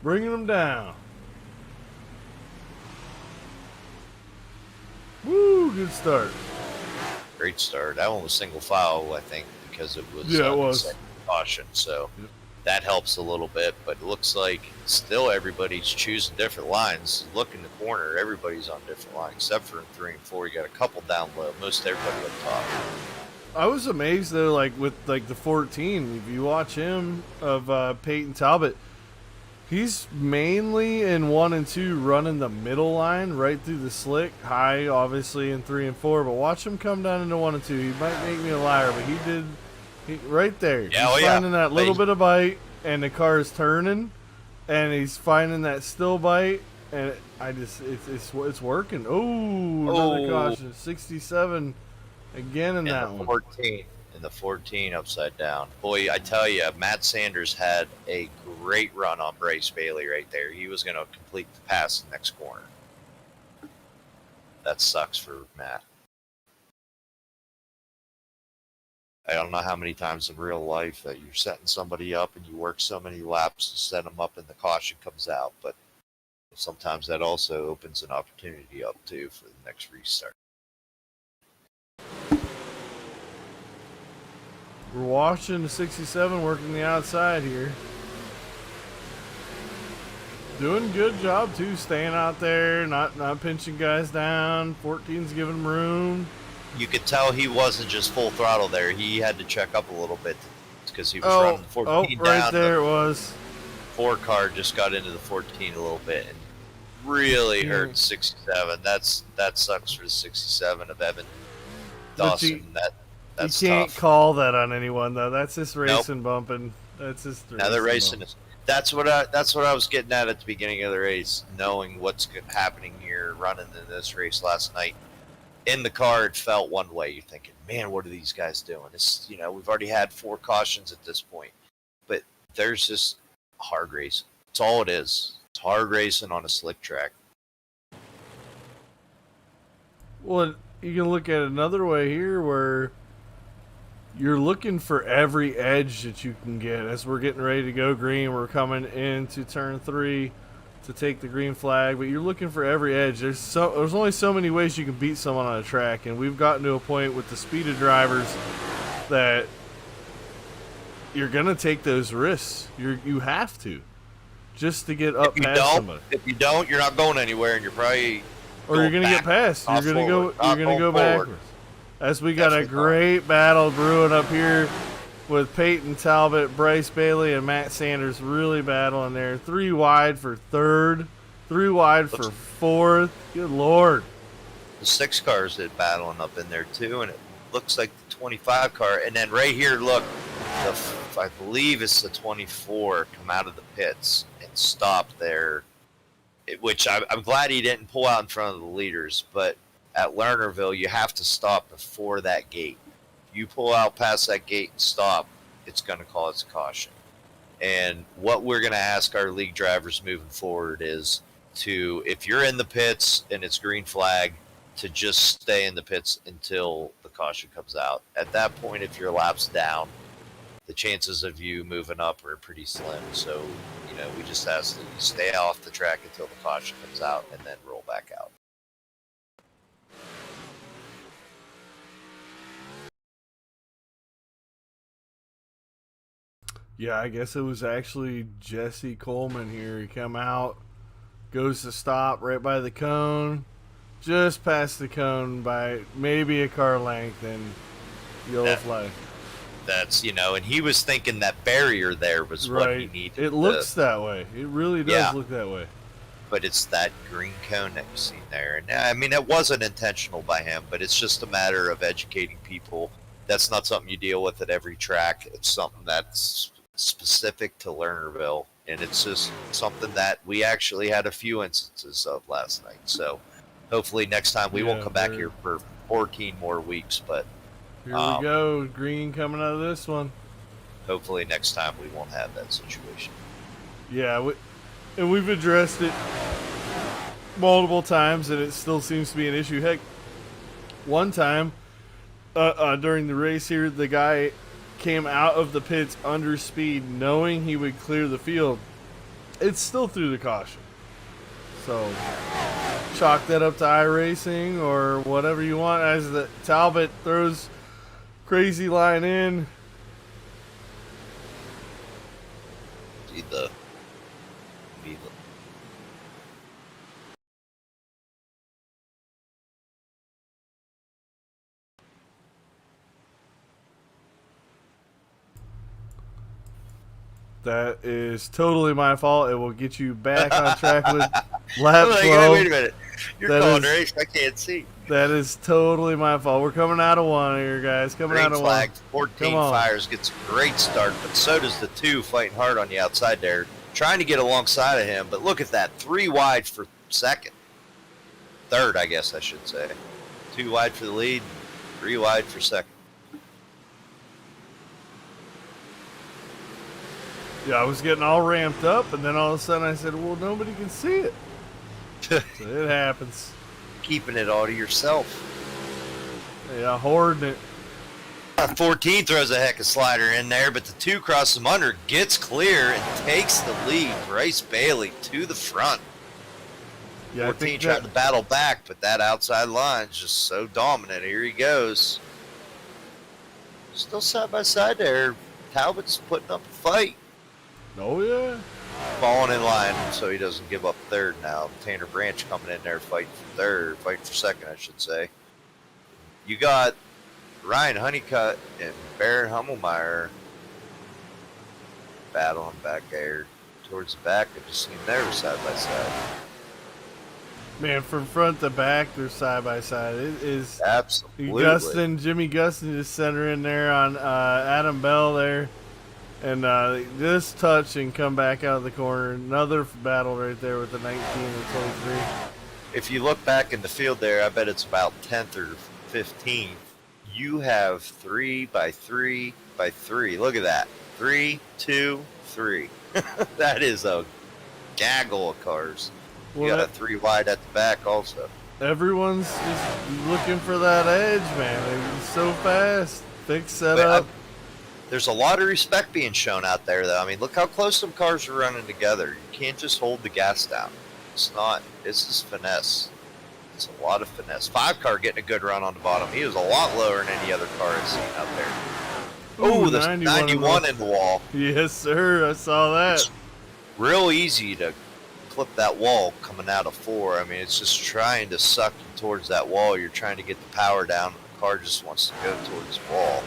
bringing them down. Woo, good start. Great start. That one was single file, I think, because it was it was caution. So yep. That helps a little bit, but it looks like still everybody's choosing different lines. Look in the corner, everybody's on different lines, except for in 3 and 4. You got a couple down low. Most everybody up top. I was amazed though, like with like the 14. If you watch him of Peyton Talbot, he's mainly in 1 and 2 running the middle line right through the slick. High, obviously, in 3 and 4. But watch him come down into 1 and 2. He might make me a liar, but he did. Right there. Yeah, he's finding that little bit of bite, and the car is turning, and he's finding that still bite, and it's working. Oh, another caution. 67 again in that one. 14. In the 14 upside down. Boy, I tell you, Matt Sanders had a great run on Bryce Bailey right there. He was going to complete the pass the next corner. That sucks for Matt. I don't know how many times in real life that you're setting somebody up and you work so many laps to set them up and the caution comes out, but sometimes that also opens an opportunity up too for the next restart. We're watching the 67 working the outside here. Doing a good job too, staying out there, not pinching guys down. 14's giving him room. You could tell he wasn't just full throttle there. He had to check up a little bit because he was running the 14 down. Right there it was. 4 car just got into the 14 a little bit and really hurt 67. That sucks for the 67 of Evan Dawson. That's you can't tough. Call that on anyone though. That's just racing bumping. That's just now they're racing. That's what I was getting at the beginning of the race, knowing what's happening here, running in this race last night. In the car, it felt one way. You're thinking, man, what are these guys doing? We've already had 4 cautions at this point, but there's just hard racing. That's all it is. It's hard racing on a slick track. Well, you can look at it another way here, where you're looking for every edge that you can get. As we're getting ready to go green, we're coming into turn 3. To take the green flag, but you're looking for every edge. There's only so many ways you can beat someone on a track, and we've gotten to a point with the speed of drivers that you're gonna take those risks. You have to, just to get up past somebody. If you don't, you're not going anywhere, and you're probably you're gonna get past. You're gonna go backwards. As we got a great battle brewing up here with Peyton Talbot, Bryce Bailey, and Matt Sanders really battling there. 3 wide for 3rd, 3 wide for 4th. Good Lord. The 6 cars that battling up in there too, and it looks like the 25 car. And then right here, look, I believe it's the 24 come out of the pits and stop there, which I'm glad he didn't pull out in front of the leaders. But at Lernerville, you have to stop before that gate. You pull out past that gate and stop, it's going to cause a caution. And what we're going to ask our league drivers moving forward is to, if you're in the pits and it's green flag, to just stay in the pits until the caution comes out. At that point, if your lap's down, the chances of you moving up are pretty slim. So, we just ask that you stay off the track until the caution comes out and then roll back out. Yeah, I guess it was actually Jesse Coleman here. He come out, goes to stop right by the cone, just past the cone by maybe a car length, and yellow flag. That's, and he was thinking that barrier there was what he needed. It looks that way. It really does look that way. But it's that green cone that you've seen there. And I mean, it wasn't intentional by him, but it's just a matter of educating people. That's not something you deal with at every track. It's something that's specific to Lernerville, and it's just something that we actually had a few instances of last night. So hopefully next time we won't come back here for 14 more weeks, but Here we go. Green coming out of this one. Hopefully next time we won't have that situation. Yeah, and we've addressed it multiple times, and it still seems to be an issue. Heck, one time during the race here, the guy came out of the pits under speed, knowing he would clear the field. It's still through the caution. So, chalk that up to iRacing or whatever you want. As the Talbot throws crazy line in. See the That is totally my fault. It will get you back on track with lap 12. Wait a minute. You're That calling is- a race. I can't see. That is totally my fault. We're coming out of one here, guys. Coming Green out of flag. one. 14 Come on. Fires gets a great start, but so does the 2 fighting hard on the outside there, trying to get alongside of him. But look at that. 3 wide for second. Third, I guess I should say. 2 wide for the lead, 3 wide for second. Yeah, I was getting all ramped up, and then all of a sudden I said, well, nobody can see it. So it happens. Keeping it all to yourself. Yeah, hoarding it. 14 throws a heck of slider in there, but the 2 crosses him under, gets clear, and takes the lead. Bryce Bailey to the front. Yeah, I 14 think tried that, to battle back, but that outside line is just so dominant. Here he goes. Still side by side there. Talbot's putting up a fight. oh, yeah. Falling in line so he doesn't give up third now. Tanner Branch coming in there fighting for second, I should say. You got Ryan Honeycutt and Baron Hummelmeyer battling back there towards the back. I've just seen them side by side. Man, from front to back, they're side by side. It is Absolutely. Jimmy Gustin just center in there on Adam Bell there. And this touch and come back out of the corner. Another battle right there with the 19 and 23. If you look back in the field there, I bet it's about 10th or 15th. You have 3 by 3 by 3. Look at that. 3, 2, 3. That is a gaggle of cars. You Well, got a 3 wide at the back also. everyone's just looking for that edge, man. They're so fast. Big setup. There's a lot of respect being shown out there, though. I mean, look how close some cars are running together. You can't just hold the gas down. It's not. This is finesse. It's a lot of finesse. 5 car getting a good run on the bottom. He was a lot lower than any other car I've seen out there. Oh, the 91 in the wall. Yes, sir. I saw that. It's real easy to clip that wall coming out of 4. I mean, it's just trying to suck you towards that wall. You're trying to get the power down. The car just wants to go towards the wall.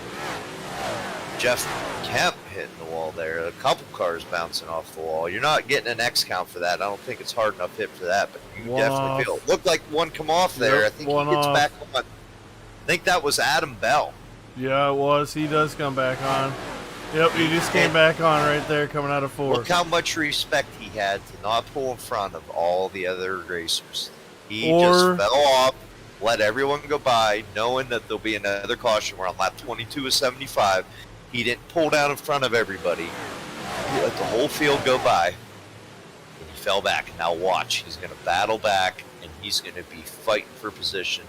Jeff Kemp hitting the wall there. A couple cars bouncing off the wall. You're not getting an X count for that. I don't think it's hard enough hit for that, but you One definitely off. feel it. Looked like one come off there. Yep, I think one he gets off. back on. I think that was Adam Bell. Yeah, it was. He does come back on. Yep, he just came back on right there coming out of 4. Look how much respect he had to not pull in front of all the other racers. He Or- just fell off, let everyone go by, knowing that there'll be another caution. We're on lap 22 of 75. He didn't pull down in front of everybody. He let the whole field go by, and he fell back. Now watch, he's going to battle back, and he's going to be fighting for position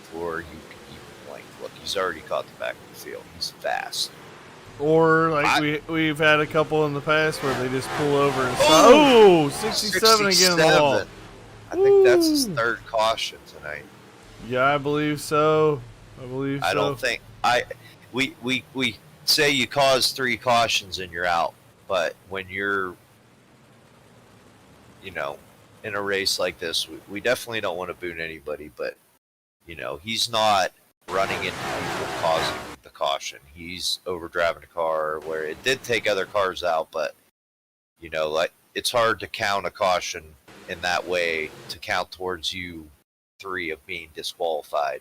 before you can even blink. Look, he's already caught the back of the field. He's fast. Or like we've had a couple in the past where they just pull over and stop. Oh, 67 again on the wall. I think that's his Ooh. 3rd caution tonight. Yeah, I believe so. I don't think we say you cause 3 cautions and you're out, but when you're in a race like this, we definitely don't want to boot anybody, but he's not running into people causing the caution. He's overdriving a car where it did take other cars out, but like it's hard to count a caution in that way to count towards you 3 of being disqualified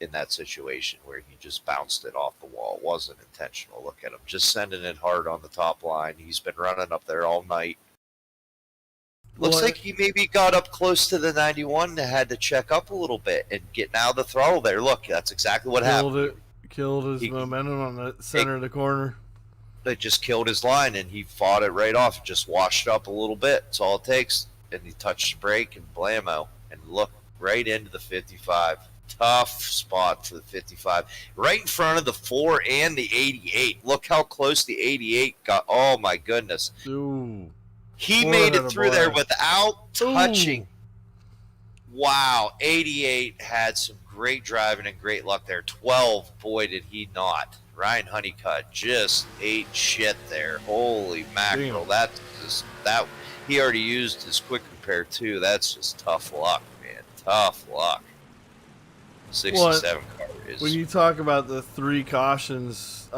in that situation where he just bounced it off the wall. It wasn't intentional. Look at him just sending it hard on the top line. He's been running up there all night. Looks Well, like he maybe got up close to the 91 and had to check up a little bit and getting out of the throttle there. Look, that's exactly what happened. Killed his He- momentum on the center of the corner. It just killed his line, and he fought it right off. It just washed up a little bit. That's all it takes. And he touched the brake and blammo, and looked right into the 55. Tough spot for the 55. Right in front of the 4 and the 88. Look how close the 88 got. Oh, my goodness. Ooh. He 4 made had it a through there blast. without touching. Ooh. Wow. 88 had some great driving and great luck there. 12, boy, did he not. Ryan Honeycutt just ate shit there. Holy mackerel. Damn. That he already used his quick repair too. That's just tough luck, man. Tough luck. 67 car is. When you talk about the 3 cautions,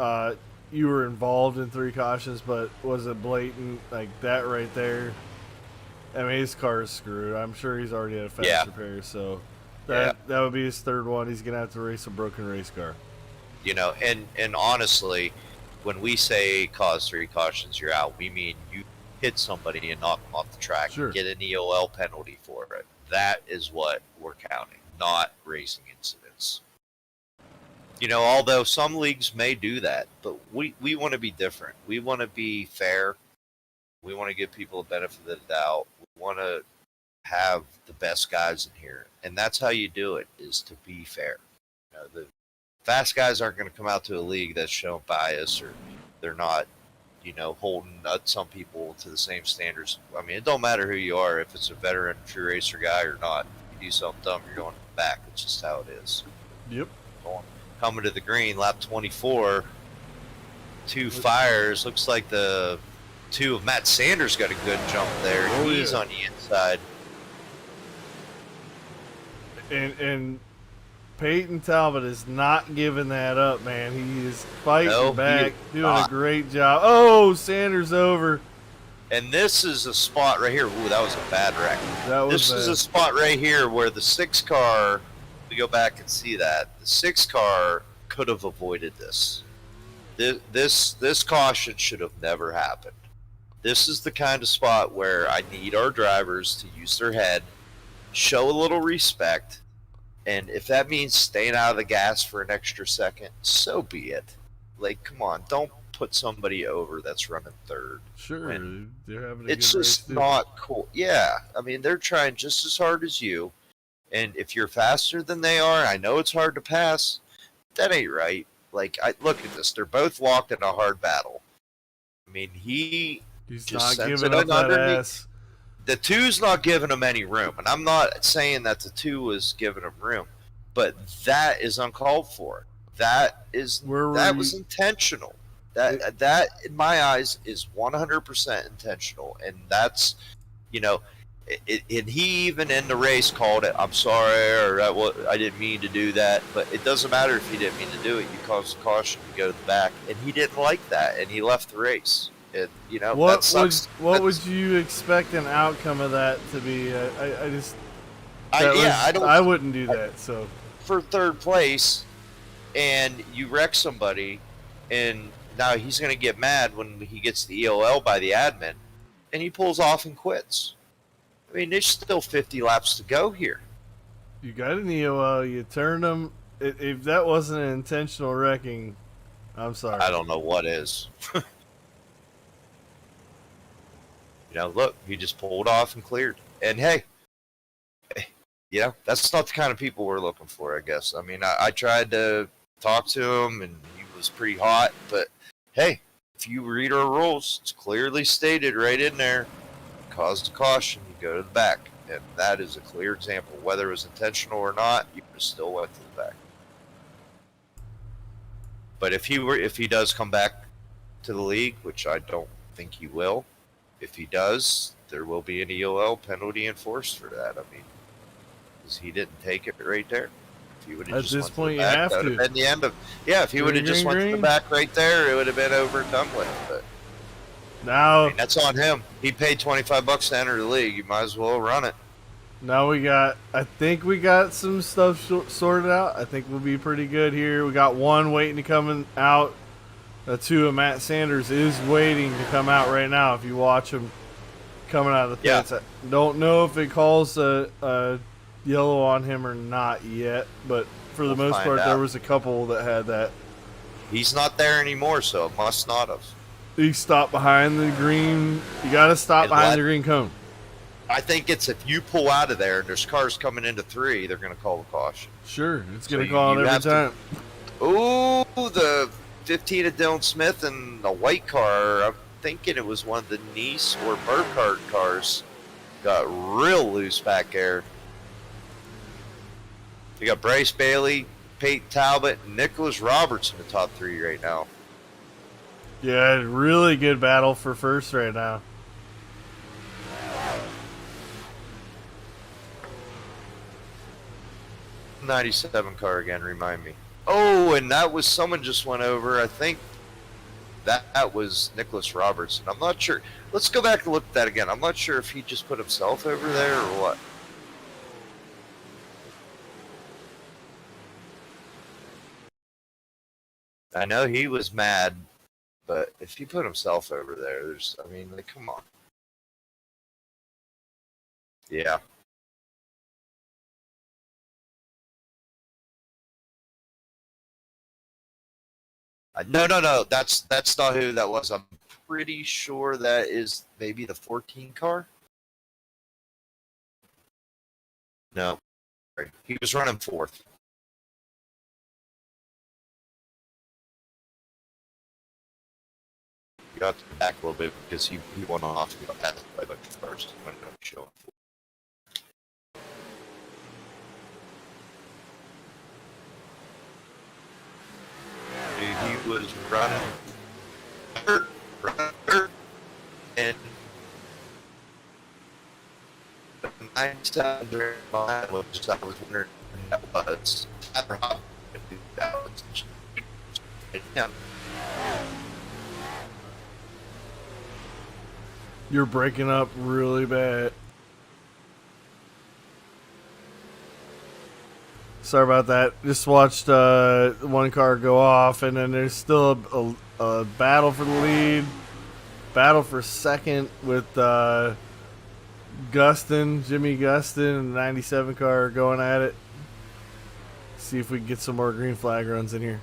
you were involved in 3 cautions, but was it blatant like that right there? I mean, his car is screwed. I'm sure he's already had a fast repair, so that would be his 3rd one. He's gonna have to race a broken race car. You know, and honestly, when we say cause 3 cautions, you're out, we mean you hit somebody and knock them off the track Sure. and get an EOL penalty for it. That is what we're counting, not racing incidents. You know, although some leagues may do that, but we want to be different. We want to be fair. We want to give people a benefit of the doubt. We want to have the best guys in here. And that's how you do it, is to be fair. You know, the fast guys aren't going to come out to a league that's shown bias, or they're not, you know, holding some people to the same standards. I mean, it don't matter who you are, if it's a veteran true racer guy or not. If you do something dumb, you're going back. It's just how it is. Yep. Coming to the green, lap 24, 2 fires. Looks like the 2 of Matt Sanders got a good jump there. Oh, He's yeah. on the inside. And Peyton Talbot is not giving that up, man. He is fighting No, he back, is doing not. a great job. Oh, Sanders over. And this is a spot right here. Ooh, that was a bad wreck. That was This is bad. a spot right here where the 6 car, we go back and see that, the 6 car could have avoided this. This caution should have never happened. This is the kind of spot where I need our drivers to use their head, show a little respect, and if that means staying out of the gas for an extra second, so be it. Like, come on, don't put somebody over that's running 3rd. Sure, when they're having a It's good just race, too. not cool. Yeah, I mean, they're trying just as hard as you, and if you're faster than they are, I know it's hard to pass. That ain't right. Like, I look at this; they're both locked in a hard battle. I mean, He's just not sends giving it up that underneath. ass. the 2's not giving him any room, and I'm not saying that the 2 was giving him room, but that is uncalled for. That was intentional. That in my eyes is 100% intentional, and that's, you know, and he even in the race called it, I'm sorry, or I didn't mean to do that. But it doesn't matter if he didn't mean to do it. You caused a caution to go to the back, and he didn't like that, and he left the race. And you know, that sucks. What would you expect an outcome of that to be? I wouldn't do that. So for 3rd place, and you wreck somebody, and now he's going to get mad when he gets the EOL by the admin, and he pulls off and quits. I mean, there's still 50 laps to go here. you got an EOL, you turned them. If that wasn't an intentional wrecking, I'm sorry. I don't know what is. You know, look, he just pulled off and cleared. And hey, you know, that's not the kind of people we're looking for, I guess. I mean, I tried to talk to him, and he was pretty hot. But hey, if you read our rules, it's clearly stated right in there. Caused a caution, you go to the back. And that is a clear example. Whether it was intentional or not, you still went to the back. But if he does come back to the league, which I don't think he will, if he does, there will be an EOL penalty enforced for that. I mean, because he didn't take it right there. If he would have At just this went point, to the you back, have that would to. have been the end of. Yeah, if he would have just went to the back right there, it would have been over and done with. But Now, I mean, that's on him. He paid $25 to enter the league. You might as well run it. now I think we got some stuff sorted out. I think we'll be pretty good here. We got 1 waiting to come out. 2 of Matt Sanders is waiting to come out right now. If you watch him coming out of the pits, I don't know if it calls a yellow on him or not yet, but for the We'll most find part, there out. was a couple that had that. He's not there anymore, so it must not have. You stop behind the green. You got to stop And behind let- the green cone. I think it's if you pull out of there and there's cars coming into 3, they're going to call the caution. Sure, it's going So to call it you every have to- time. Ooh, the 15 of Dylan Smith and the white car. I'm thinking it was one of the Nice or Burkhardt cars. Got real loose back there. You got Bryce Bailey, Peyton Talbot, and Nicholas Roberts in the top 3 right now. Yeah, really good battle for first right now. '97 car again, remind me. Oh, and that was someone just went over. I think that was Nicholas Robertson. I'm not sure. Let's go back and look at that again. I'm not sure if he just put himself over there or what. I know he was mad, but if he put himself over there, there's, I mean, like, come on. Yeah. No. That's not who that was. I'm pretty sure that is maybe the 14 car. No, he was running 4th. You got to back a little bit because he went off. He got passed by like first. When I'm showing. He was running, and the 97 during mine was just, I was wondering who that was. Tyler Hopkins, that was him. You're breaking up really bad. Sorry about that. Just watched one car go off, and then there's still a battle for the lead. Battle for second with Gustin, Jimmy Gustin, and the 97 car going at it. See if we can get some more green flag runs in here.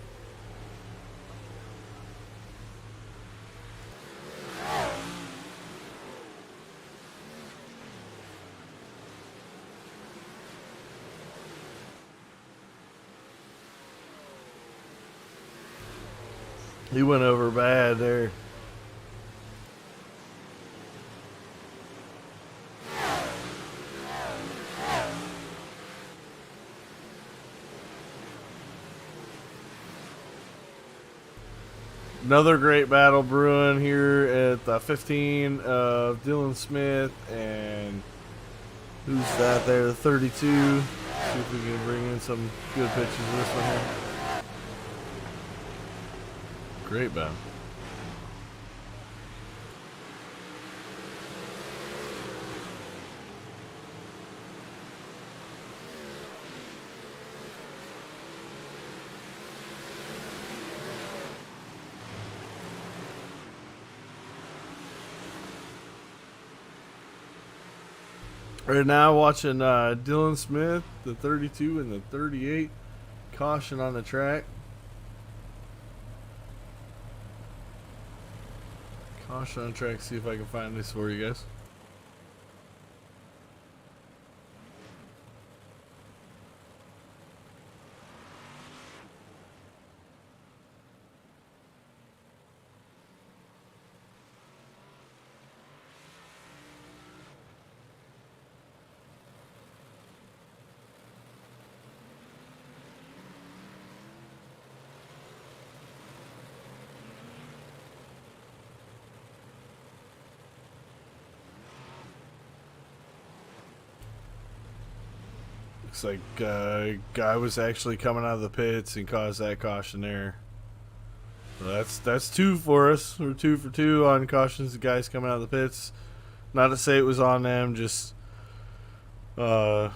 He went over bad there. Another great battle brewing here at the 15 of Dylan Smith and who's that there, the 32. See if we can bring in some good pictures of this one here. Great battle. Right now, watching Dylan Smith, the 32 and the 38. Caution on the track. Caution on the track. See if I can find this for you guys. Looks like guy was actually coming out of the pits and caused that caution there. So that's 2 for us. We're 2 for 2 on cautions. The guys coming out of the pits. Not to say it was on them, just I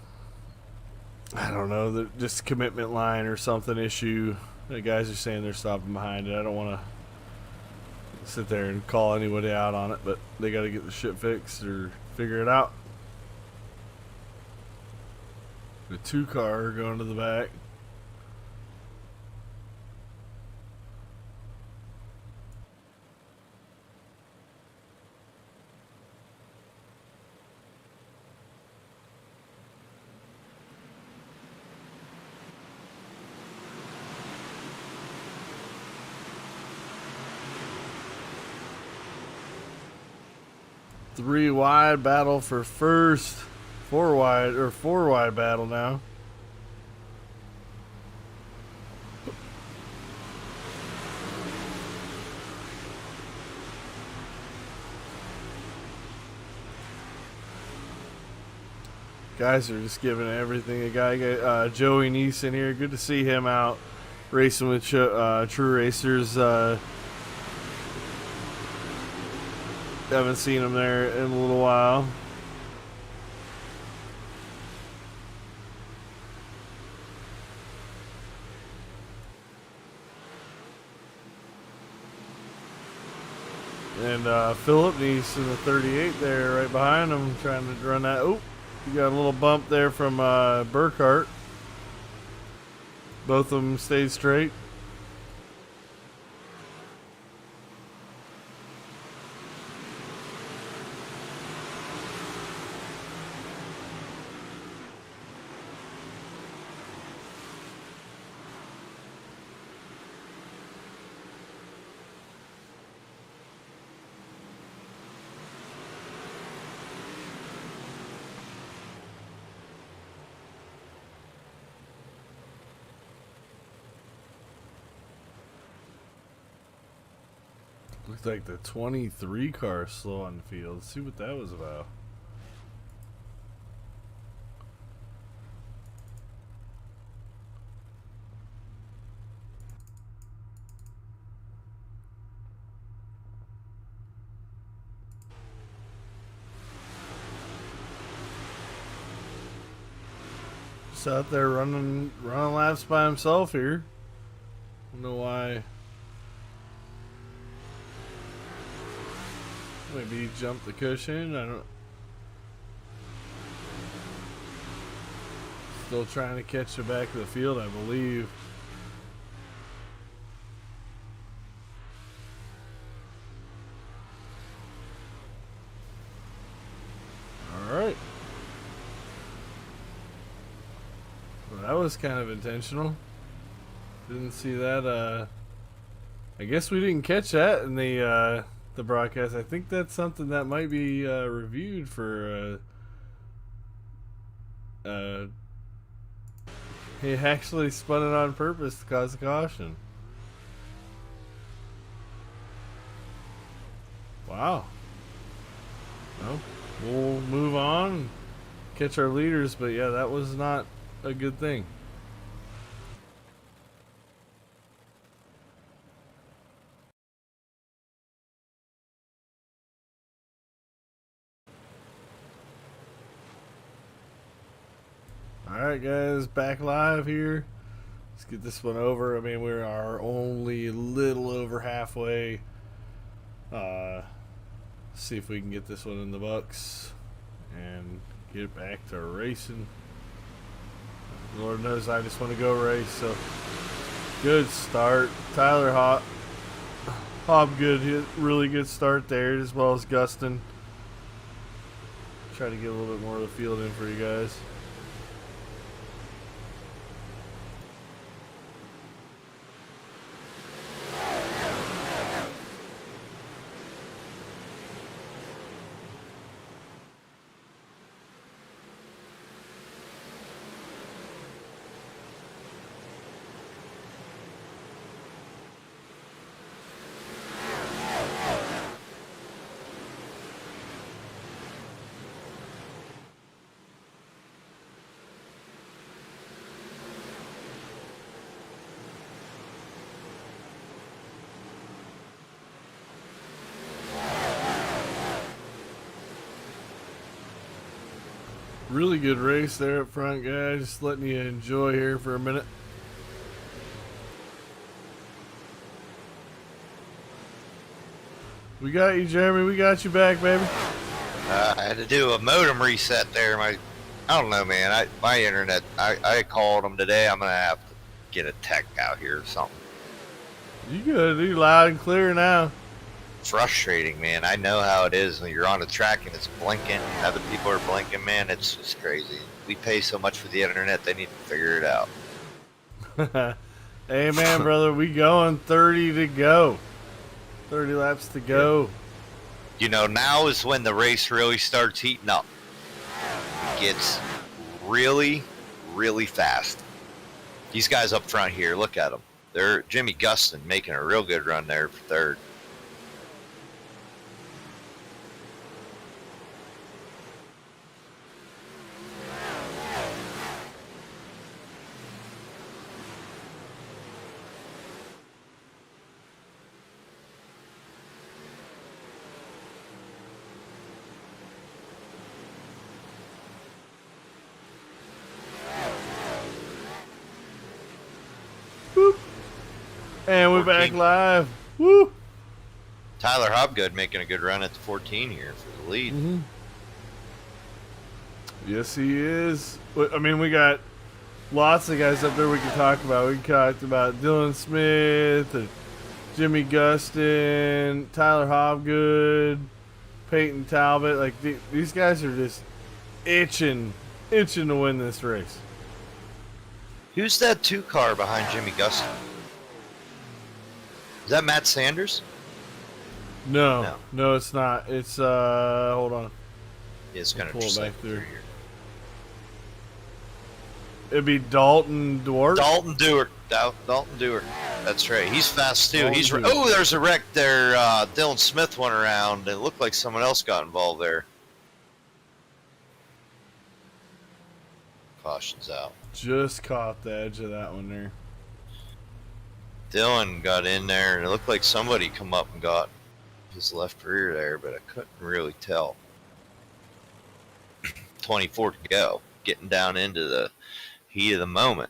don't know, just commitment line or something issue. The guys are saying they're stopping behind it. I don't want to sit there and call anybody out on it, but they got to get the shit fixed or figure it out. A 2-car going to the back. Three wide battle for first. Four wide battle now. Guys are just giving everything a guy. Joey Neeson here. Good to see him out racing with True Racers. Haven't seen him there in a little while. And Philip Neese in the 38 there right behind him trying to run that. Oh, you got a little bump there from Burkhart. Both of them stayed straight. Looks like the 23 car slow on the field. Let's see what that was about. Just out there running laps by himself here. Don't know why. Maybe he jumped the cushion. I don't. Still trying to catch the back of the field, I believe. All right. Well, that was kind of intentional. Didn't see that. I guess we didn't catch that in the broadcast. I think that's something that might be reviewed for he actually spun it on purpose to cause a caution. Wow. Well, we'll move on, catch our leaders, but yeah, that was not a good thing. Alright guys, back live here. Let's get this one over. I mean, we are only a little over halfway. See if we can get this one in the books and get back to racing. Lord knows I just want to go race, so good start. Tyler Hobgood, really good start there, as well as Gustin. Try to get a little bit more of the field in for you guys. Really good race there up front, guys. Just letting you enjoy here for a minute. We got you, Jeremy. We got you back, baby. I had to do a modem reset there. My I don't know, man. My internet. I called them today. I'm gonna have to get a tech out here or something. You good? You loud and clear now. Frustrating, man. I know how it is when you're on a track and it's blinking. Other people are blinking, man. It's just crazy. We pay so much for the internet. They need to figure it out. Hey, man, brother, we going 30 to go. 30 laps to go. You know, now is when the race really starts heating up. It gets really, really fast. These guys up front here, look at them. They're Jimmy Gustin making a real good run there for third. Boop. And we're back 14. live. Woo! Tyler Hobgood making a good run at the 14 here for the lead. Mm-hmm. Yes, he is. I mean, we got lots of guys up there we can talk about. We talked about Dylan Smith, and Jimmy Gustin, Tyler Hobgood, Peyton Talbot. Like, these guys are just itching to win this race. Who's that 2 car behind Jimmy Gustin? Is that Matt Sanders? No, it's not. It's hold on. It's gonna Pull it just back like through. here. It'd be Dalton Dwart. Dalton Dewar. Dalton Dewar. That's right. He's fast too. Dalton Dewar. Oh, there's a wreck there. Dylan Smith went around. It looked like someone else got involved there. Caution's out. Just caught the edge of that one there. Dylan got in there, and it looked like somebody come up and got his left rear there, but I couldn't really tell. 24 to go. Getting down into the heat of the moment.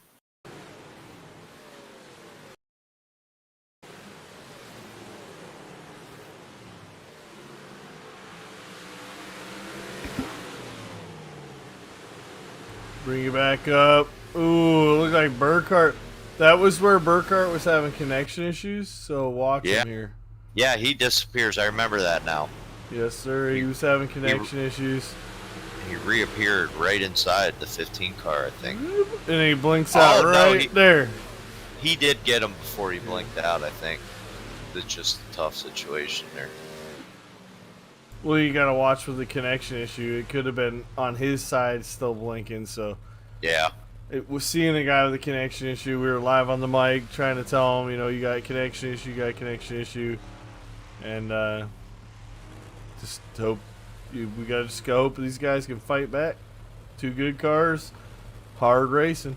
Bring it back up. Ooh, it looked like Burkhart. That was where Burkhart was having connection issues, so watch him here. Yeah, he disappears. I remember that now. Yes, sir. He was having connection issues. He reappeared right inside the 15 car, I think. And he blinks out there. He did get him before he blinked out, I think. It's just a tough situation there. Well, you got to watch with the connection issue. It could have been on his side still blinking, so. Yeah. It was seeing a guy with a connection issue. We were live on the mic trying to tell him, you got a connection issue, And just hope, we got to just go hope these guys can fight back. 2 good cars, hard racing.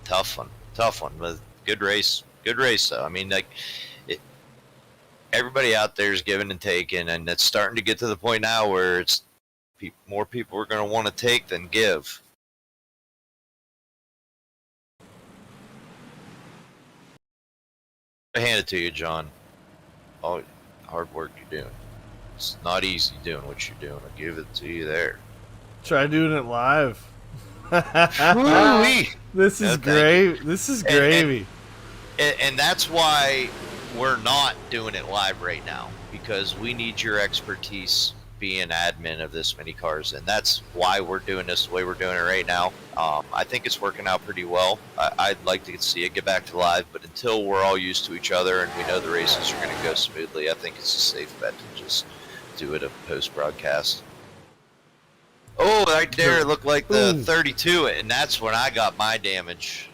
Tough one, but good race though. I mean, everybody out there is giving and taking, and it's starting to get to the point now where it's more people are going to want to take than give. I hand it to you, John. All hard work you're doing. It's not easy doing what you're doing. I give it to you there. Try doing it live. Woo-wee. This is great. This is gravy. And that's why we're not doing it live right now, because we need your expertise being admin of this many cars, and that's why we're doing this the way we're doing it right now. I think it's working out pretty well. I'd like to see it get back to live, but until we're all used to each other and we know the races are going to go smoothly, I think it's a safe bet to just do it a post-broadcast. Oh, right there, it looked like the 32, and that's when I got my damage.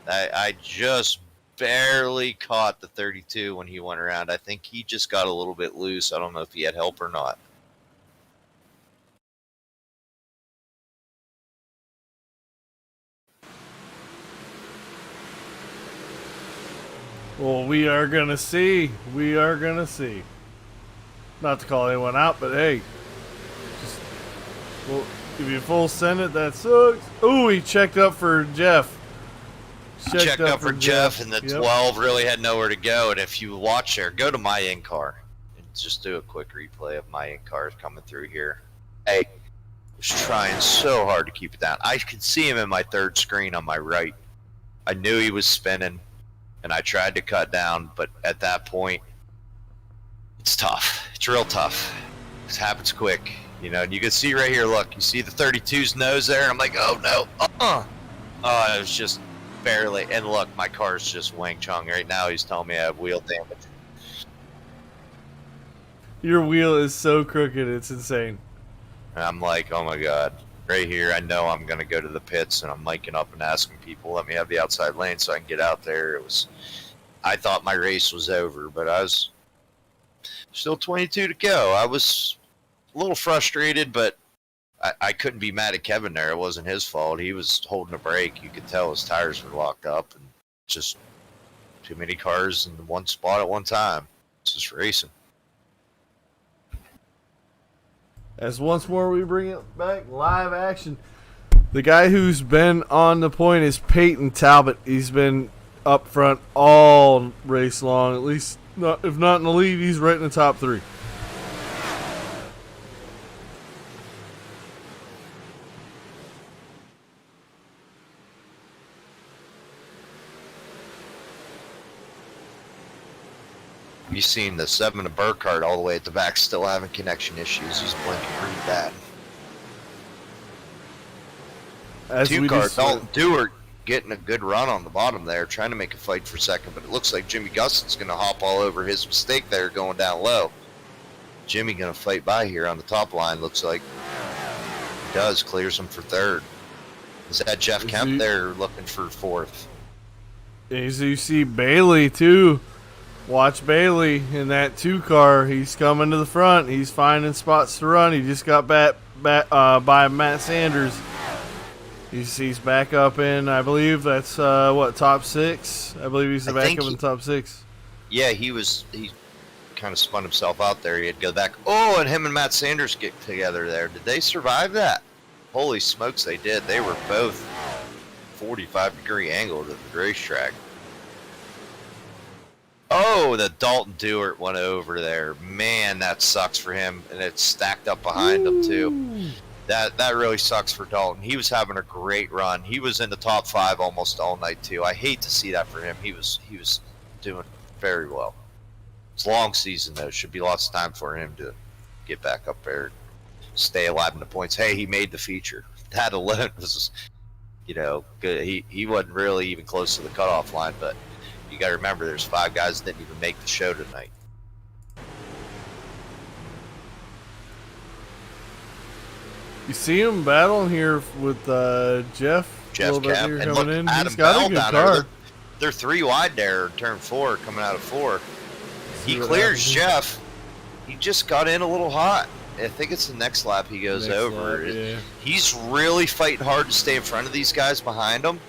I just barely caught the 32 when he went around. I think he just got a little bit loose. I don't know if he had help or not. Well, we are going to see. We are going to see. Not to call anyone out, but hey. We'll give you a full Senate. That sucks. Ooh, he checked up for Jeff. Checked up for Jeff, and the 12 really had nowhere to go. And if you watch there, go to my in-car and just do a quick replay of my in-cars coming through here. Hey, Was trying so hard to keep it down. I could see him in my third screen on my right. I knew he was spinning, and I tried to cut down, but at that point, it's tough. It's real tough. It happens quick, you know. And you can see right here. Look, you see the 32's nose there, and I'm like, oh no, it was just barely. And look, my car's just Wang Chung right now. He's telling me I have wheel damage. Your wheel is so crooked, it's insane. And I'm like, oh my god, right here. I know I'm gonna go to the pits, and I'm miking up and asking people, let me have the outside lane so I can get out there. I thought my race was over, but I was still 22 to go. I was a little frustrated, but I couldn't be mad at Kevin there. It wasn't his fault. He was holding a brake. You could tell his tires were locked up, and just too many cars in one spot at one time. It's just racing. As once more we bring it back, live action. The guy who's been on the point is Peyton Talbot. He's been up front all race long, at least, if not in the lead, he's right in the top 3. You seen the 7 of Burkhardt all the way at the back still having connection issues. He's blinking pretty bad. As 2 we car just Dalton Dewart getting a good run on the bottom there, trying to make a fight for second, but it looks like Jimmy Gustin's going to hop all over his mistake there going down low. Jimmy going to fight by here on the top line, looks like. He does, clears him for third. Is that Jeff Kemp there looking for fourth? As you see Bailey too. Watch Bailey in that 2 car. He's coming to the front. He's finding spots to run. He just got by Matt Sanders. He's back up in, I believe that's top 6. I believe he's back up in top 6. Yeah, he kind of spun himself out there. He had to go back. Oh, and him and Matt Sanders get together there. Did they survive that? Holy smokes, they did. They were both 45-degree angle to the racetrack. Oh, the Dalton Dewart went over there. Man, that sucks for him, and it's stacked up behind him too. That really sucks for Dalton. He was having a great run. He was in the top 5 almost all night too. I hate to see that for him. He was doing very well. It's a long season though. Should be lots of time for him to get back up there, stay alive in the points. Hey, he made the feature. That alone was, good. He wasn't really even close to the cutoff line, but you got to remember, there's 5 guys that didn't even make the show tonight. You see him battling here with Jeff Kemp, and look, in. Adam Bell down there. They're 3 wide there in turn 4, coming out of 4. He clears Jeff. He just got in a little hot. I think it's the next lap he goes over. Yeah. He's really fighting hard to stay in front of these guys behind him.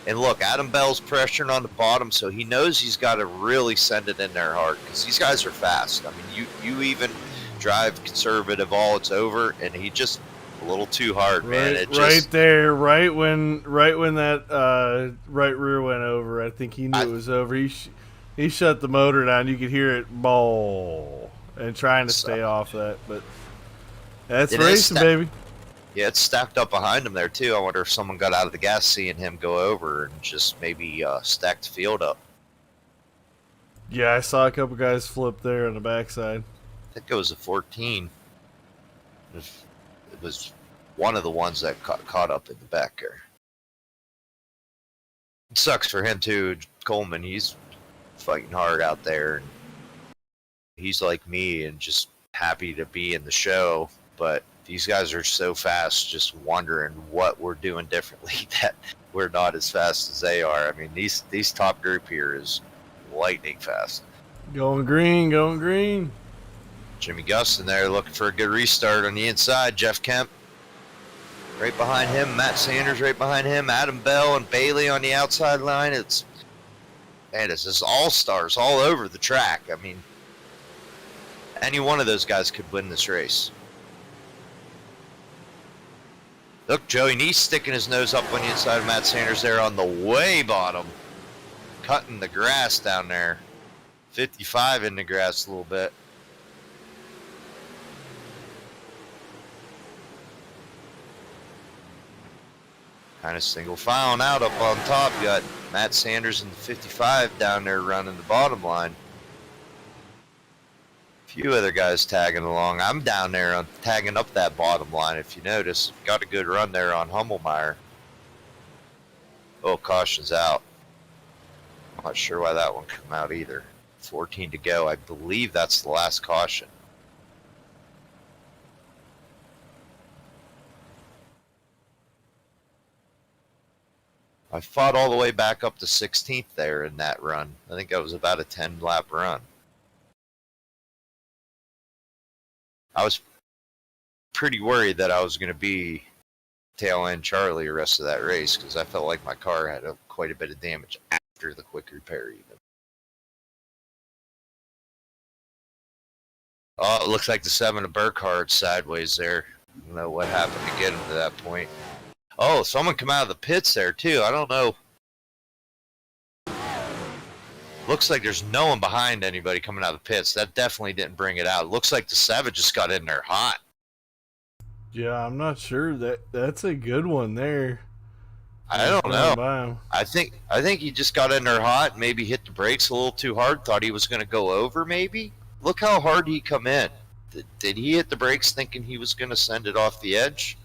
And look, Adam Bell's pressuring on the bottom, so he knows he's got to really send it in there hard, because these guys are fast. I mean, you even drive conservative, all it's over, and he just a little too hard, man. Right there, right when that right rear went over, I think he knew it was over. He shut the motor down. You could hear it bawl and trying to stay off that, but that's racing, baby. Yeah, it's stacked up behind him there too. I wonder if someone got out of the gas seeing him go over and just maybe stacked the field up. Yeah, I saw a couple guys flip there on the backside. I think it was a 14. It was one of the ones that caught up in the back there. It sucks for him too, Coleman. He's fighting hard out there, and he's like me and just happy to be in the show, but these guys are so fast, just wondering what we're doing differently that we're not as fast as they are. I mean, these top group here is lightning fast. Going green, going green. Jimmy Gustin there looking for a good restart on the inside. Jeff Kemp right behind him. Matt Sanders right behind him. Adam Bell and Bailey on the outside line. It's just all-stars all over the track. I mean, any one of those guys could win this race. Look, Joey Neese sticking his nose up on the inside of Matt Sanders there on the way bottom. Cutting the grass down there. 55 in the grass a little bit. kind of single filing out up on top. You got Matt Sanders in the 55 down there running the bottom line. A few other guys tagging along. I'm down there on tagging up that bottom line. If you notice, got a good run there on Hummelmeyer. Oh, caution's out. I'm not sure why that one came out either. 14 to go. I believe that's the last caution. I fought all the way back up to 16th there in that run. I think that was about a 10-lap run. I was pretty worried that I was going to be tail end Charlie the rest of that race because I felt like my car had quite a bit of damage after the quick repair even. Oh, it looks like the 7 of Burkhardt sideways there. I don't know what happened to get him to that point. Oh, someone come out of the pits there too. I don't know. Looks like there's no one behind anybody coming out of the pits. That definitely didn't bring it out. It looks like the Savage just got in there hot. Yeah, I'm not sure. That's a good one there. I don't know. I think he just got in there hot, maybe hit the brakes a little too hard, thought he was going to go over maybe. Look how hard he come in. Did he hit the brakes thinking he was going to send it off the edge?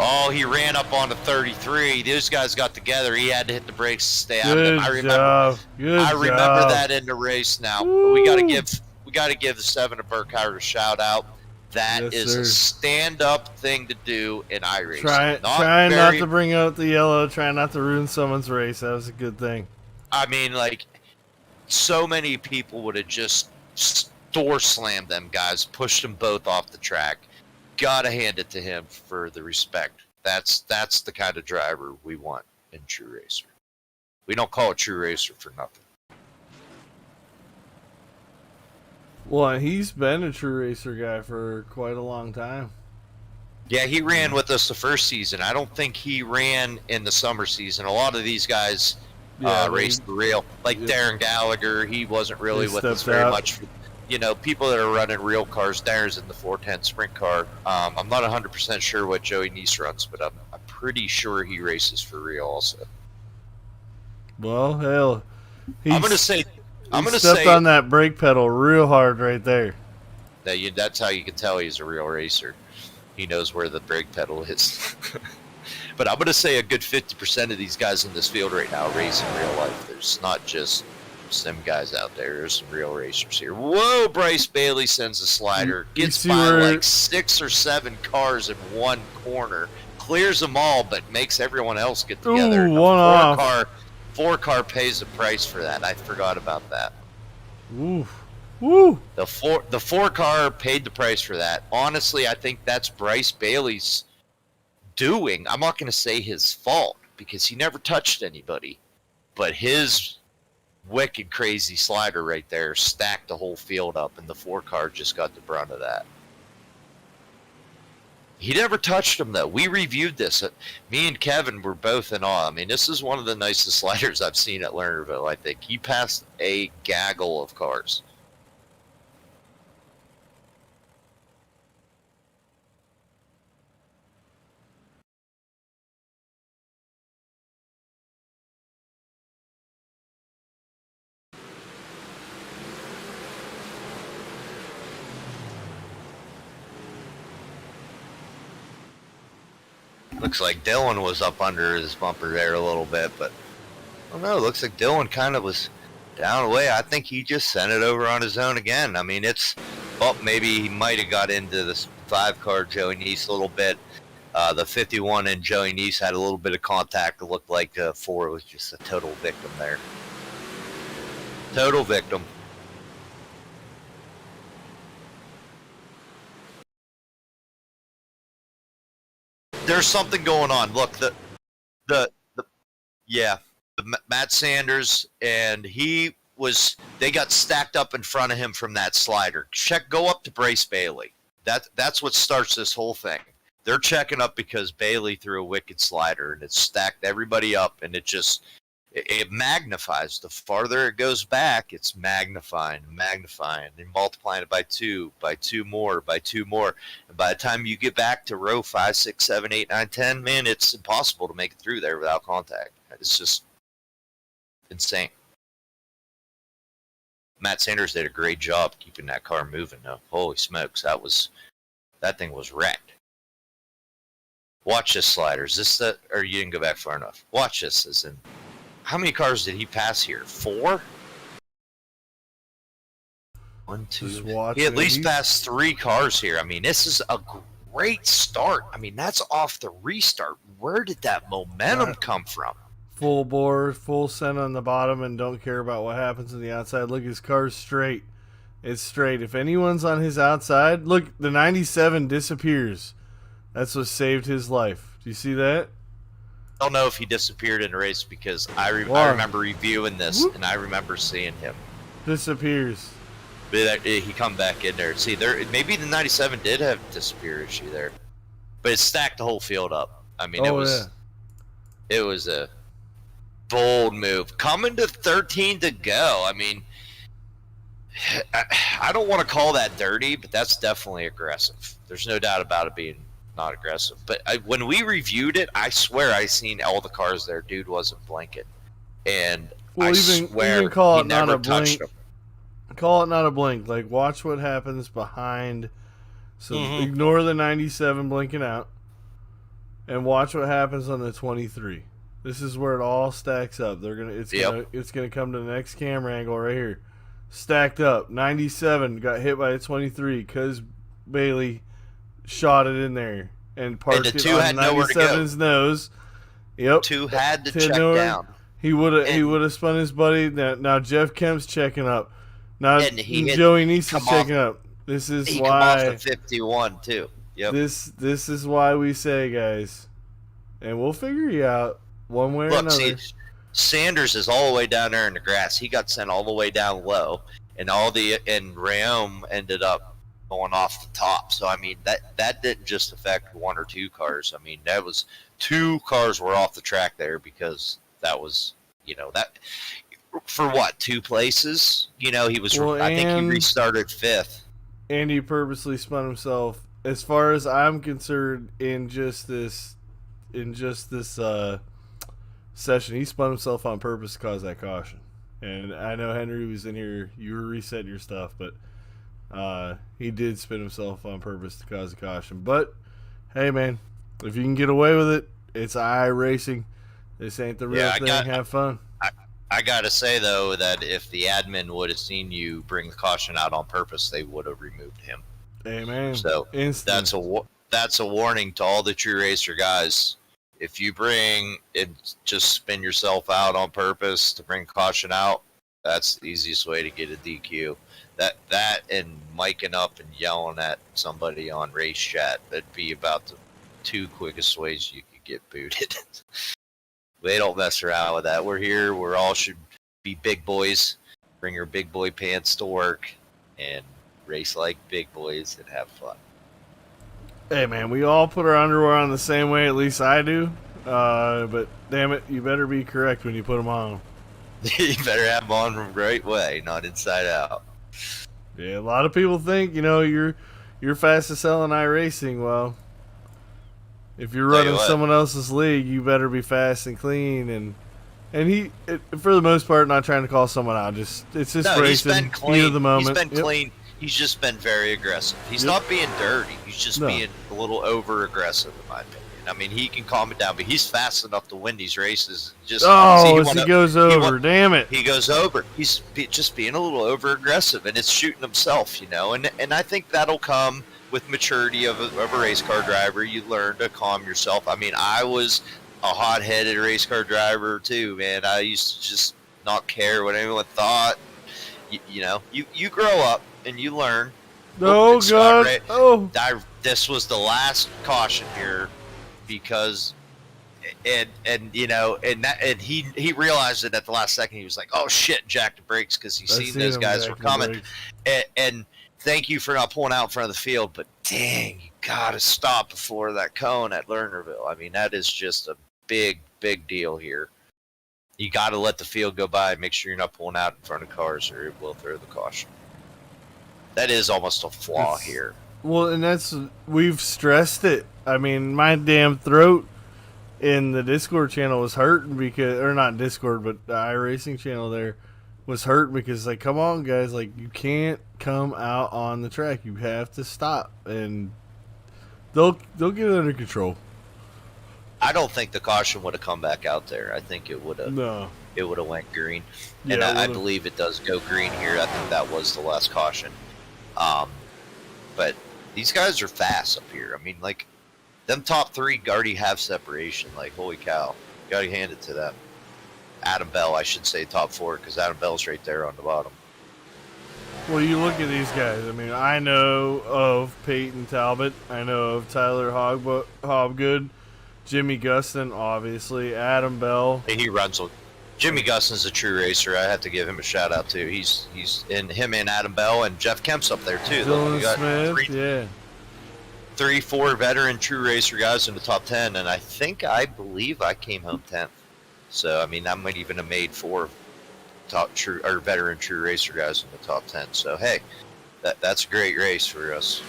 Oh, he ran up on the 33. Those guys got together. He had to hit the brakes to stay out of them. I remember that in the race now. We got to give the 7 of Burkhardt a shout out. That is a stand-up thing to do in iRacing. Try not to bring out the yellow. Try not to ruin someone's race. That was a good thing. I mean, like, so many people would have just door slammed them guys, pushed them both off the track. Gotta hand it to him for the respect. That's the kind of driver we want in True Racer. We don't call it True Racer for nothing. Well, he's been a True Racer guy for quite a long time. Yeah, he ran with us the first season. I don't think he ran in the summer season. A lot of these guys raced the real. Like Darren Gallagher, he wasn't really with us very much. You know, people that are running real cars, Darren's in the 410 sprint car. I'm not 100% sure what Joey Neese runs, but I'm pretty sure he races for real also. Well, hell, I'm gonna say on that brake pedal real hard right there. That's how you can tell he's a real racer. He knows where the brake pedal is. But I'm gonna say a good 50% of these guys in this field right now race in real life. There's not just sim guys out there. There's some real racers here. Whoa, Bryce Bailey sends a slider. Gets by like 6 or 7 cars in one corner. Clears them all, but makes everyone else get together. Ooh, four car pays the price for that. I forgot about that. Ooh. Woo. The four car paid the price for that. Honestly, I think that's Bryce Bailey's doing. I'm not going to say his fault because he never touched anybody, but his wicked crazy slider right there stacked the whole field up, and the 4 car just got the brunt of that. He never touched him though. We reviewed this. Me and Kevin were both in awe. I mean, this is one of the nicest sliders I've seen at Lernerville. I think he passed a gaggle of cars. Looks like Dylan was up under his bumper there a little bit, but I don't know. Looks like Dylan kind of was down away. I think he just sent it over on his own again. I mean, maybe he might have got into this 5 car Joey Neese a little bit. The 51 and Joey Neese had a little bit of contact. It looked like 4 was just a total victim there. Total victim. There's something going on. Look, Matt Sanders, and they got stacked up in front of him from that slider. Go up to Bryce Bailey. That's what starts this whole thing. They're checking up because Bailey threw a wicked slider and it stacked everybody up, and it just It magnifies. The farther it goes back, it's magnifying, magnifying, and multiplying it by two more, by two more. And by the time you get back to row 5, 6, 7, 8, 9, 10, man, it's impossible to make it through there without contact. It's just insane. Matt Sanders did a great job keeping that car moving, though. Holy smokes, that thing was wrecked. Watch this, Sliders. Or you didn't go back far enough. Watch this, as in, how many cars did he pass here? 4? 1, 2. He at least passed 3 cars here. I mean, this is a great start. I mean, that's off the restart. Where did that momentum come from? Full bore, full send on the bottom, and don't care about what happens on the outside. Look, his car's straight. It's straight. If anyone's on his outside, look, the 97 disappears. That's what saved his life. Do you see that? I don't know if he disappeared in a race because I remember reviewing this and I remember seeing him. Disappears. But he come back in there. See, maybe the 97 did have a disappear issue there. But it stacked the whole field up. I mean, it was a bold move. Coming to 13 to go. I mean, I don't want to call that dirty, but that's definitely aggressive. There's no doubt about it being not aggressive. But when we reviewed it, I swear I seen all the cars there. Dude wasn't blinking. And I swear call he it not never a blink. touched him. Call it not a blink. Like, watch what happens behind. So ignore the 97 blinking out. And watch what happens on the 23. This is where it all stacks up. It's gonna come to the next camera angle right here. Stacked up. 97 got hit by a 23 because Bailey shot it in there and parked it on 97's nose. Yep. 2 had to check down. He would have spun his buddy. Now Jeff Kemp's checking up. Now Joey Nice is checking up. This is he why come off the 51 too. Yep. This is why we say, guys, and we'll figure you out one way or another. See, Sanders is all the way down there in the grass. He got sent all the way down low, and Rayom ended up going off the top. So I mean that didn't just affect 1 or 2 cars. I mean that was 2 cars were off the track there because that was that for what 2 places. He was. I think he restarted 5th. And he purposely spun himself. As far as I'm concerned, in just this session, he spun himself on purpose to cause that caution. And I know Henry was in here. You were resetting your stuff, but he did spin himself on purpose to cause a caution. But hey, man, if you can get away with it, it's iRacing. This ain't the real thing. Have fun. I gotta say though that if the admin would have seen you bring the caution out on purpose, they would have removed him. Amen. So that's a warning to all the True Racer guys. If you bring and just spin yourself out on purpose to bring caution out, that's the easiest way to get a DQ. That and miking up and yelling at somebody on race chat, that'd be about the 2 quickest ways you could get booted. They don't mess around with that. We're here. We're all should be big boys. Bring your big boy pants to work and race like big boys and have fun. Hey, man, we all put our underwear on the same way. At least I do. But damn it, you better be correct when you put them on. You better have them on the right way, not inside out. Yeah, a lot of people think you're fast as hell in iRacing. Well, if you're running someone else's league, you better be fast and clean. And he, for the most part, not trying to call someone out. It's just racing. He's been clean. Of the moment. He's been clean. He's just been very aggressive. He's not being dirty. He's just being a little over aggressive, in my opinion. I mean, he can calm it down, but he's fast enough to win these races. He goes over. Damn it. He goes over. He's just being a little over aggressive, and it's shooting himself, And I think that'll come with maturity of a race car driver. You learn to calm yourself. I mean, I was a hot-headed race car driver too, man. I used to just not care what anyone thought. You grow up and you learn. Oh God! This was the last caution here because, and he realized it at the last second. He was like, "Oh shit!" Jacked the brakes because he seen those guys were coming. And thank you for not pulling out in front of the field, but dang, you gotta stop before that cone at Lernerville. I mean, that is just a big deal here. You got to let the field go by. Make sure you're not pulling out in front of cars, or it will throw the caution. That is almost a flaw here. Well, and we've stressed it. I mean, my damn throat in the Discord channel was hurting because, or not Discord, but the iRacing channel there was hurting because, like, come on, guys, like, you can't come out on the track. You have to stop, and they'll get it under control. I don't think the caution would have come back out there. I think it would have. No. It would have went green, Yeah, and I believe it does go green here. I think that was the last caution. But these guys are fast up here. I mean, like, them top three already have separation. Like, holy cow, gotta hand it to them. Adam Bell, I should say top four, because Adam Bell's right there on the bottom. Well, you look at these guys. I mean, I know of Peyton Talbot. I know of Tyler Hobgood, Jimmy Gustin, obviously, Adam Bell. He runs. Jimmy Gustin's a true racer. I have to give him a shout out too. He's in him and Adam Bell and Jeff Kemp's up there too. Dylan Look, Smith, three, 4 veteran true racer guys in the top 10, and I believe I came home 10th. So I mean, that might even have made 4 top true or veteran true racer guys in the top 10. So hey, that's a great race for us.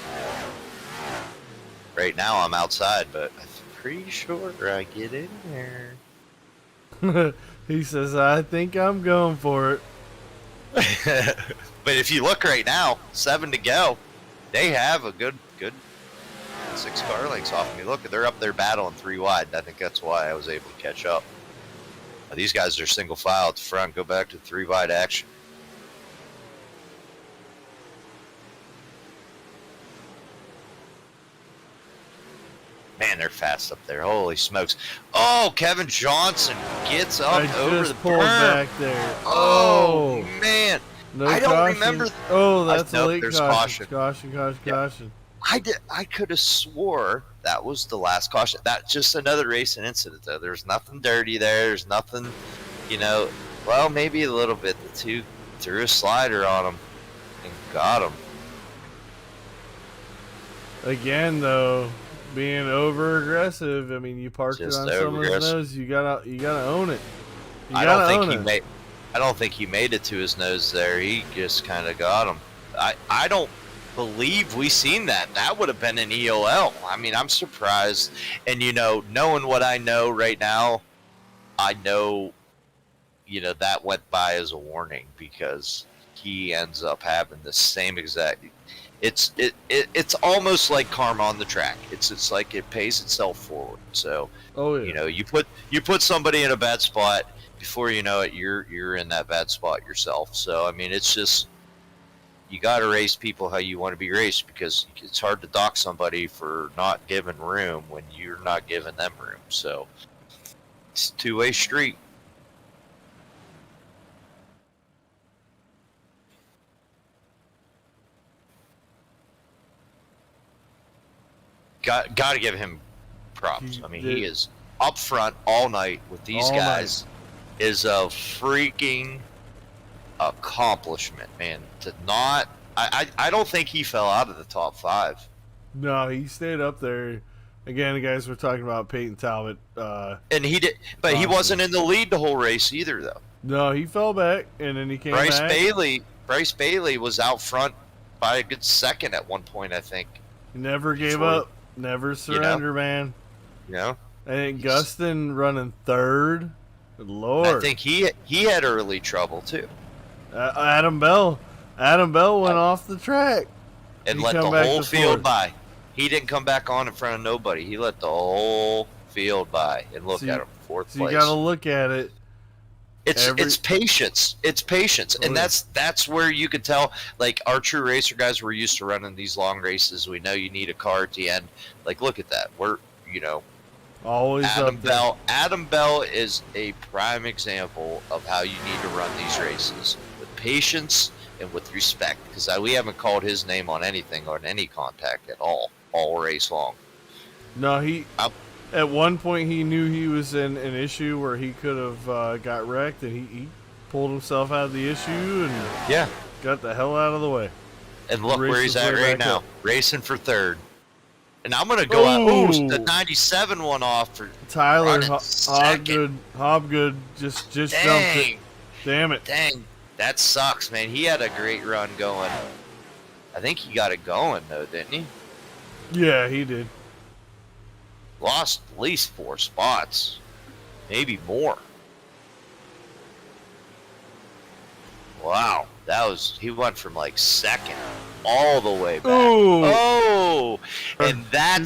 Right now I'm outside, but I'm pretty sure I get in there. He says, I think I'm going for it. But if you look right now, 7 to go, they have a good 6 car lengths off of me. Look, they're up there battling 3 wide. I think that's why I was able to catch up. These guys are single file at the front. Go back to 3 wide action. Man, they're fast up there. Holy smokes. Oh, Kevin Johnson gets up over the pulled berm. back there. Oh, man. No I don't caution. remember. Oh, that's nope, late there's caution. caution. Caution. I could have swore that was the last caution. That's just another racing incident, though. There's nothing dirty there. There's nothing, well, maybe a little bit. The two threw a slider on him and got him. Again, though, being over aggressive. I mean, you parked Just it on someone's nose. You gotta own it. I don't think he made it to his nose there. He just kind of got him. I don't believe we seen that. That would have been an EOL. I mean, I'm surprised. And knowing what I know right now, I know, that went by as a warning because he ends up having the same exact. It's almost like karma on the track. It's like it pays itself forward. So, you put somebody in a bad spot. Before you know it, you're in that bad spot yourself. So I mean, it's just you got to race people how you want to be raced because it's hard to dock somebody for not giving room when you're not giving them room. So it's a two-way street. Got to give him props. I mean, he is up front all night with these guys. Is a freaking accomplishment, man. I don't think he fell out of the top 5. No, he stayed up there. Again, the guys were talking about Peyton Talbot. And he did, but he wasn't in the lead the whole race either, though. No, he fell back, and then he came back. Bryce Bailey was out front by a good second at one point, I think. He never gave up. Never surrender, man. I think Gustin running 3rd. Good Lord. I think he had early trouble too. Adam Bell went off the track and let the whole field by. He didn't come back on in front of nobody. He let the whole field by and look at him 4th place. You got to look at it. It's patience. It's patience, and that's where you could tell. Like our true racer guys, we're used to running these long races. We know you need a car at the end. Like look at that. We're always Adam up there. Bell. Adam Bell is a prime example of how you need to run these races with patience and with respect. Because we haven't called his name on anything on any contact at all race long. No, at one point he knew he was in an issue where he could have got wrecked, and he pulled himself out of the issue and got the hell out of the way. And look where he's at right now, racing for 3rd. And I'm gonna go out. Oh, Ooh. the 97 one off for Tyler running second. Hobgood just jumped it. Dang, Damn it. dang, that sucks, man. He had a great run going. I think he got it going though, didn't he? Yeah, he did. Lost at least 4 spots, maybe more. Wow, he went from like second all the way back. Ooh. Oh, and that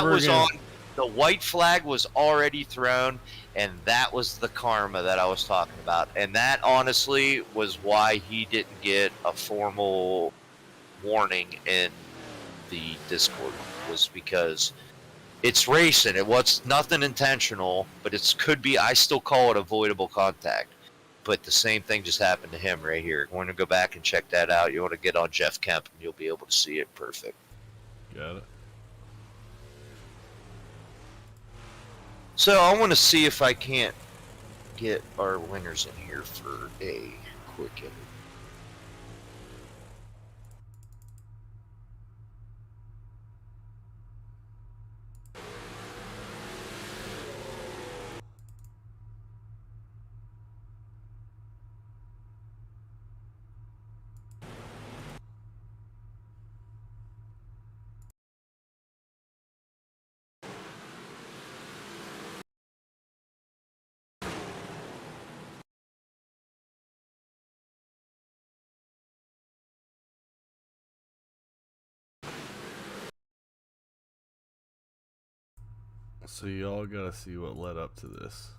was again. on. The white flag was already thrown, and that was the karma that I was talking about. And that honestly was why he didn't get a formal warning in the Discord, was because it's racing. It was nothing intentional, but it could be. I still call it avoidable contact. But the same thing just happened to him right here. You want to go back and check that out. You want to get on Jeff Kemp, and you'll be able to see it perfect. Got it. So I want to see if I can't get our winners in here for a quick interview. So y'all gotta see what led up to this.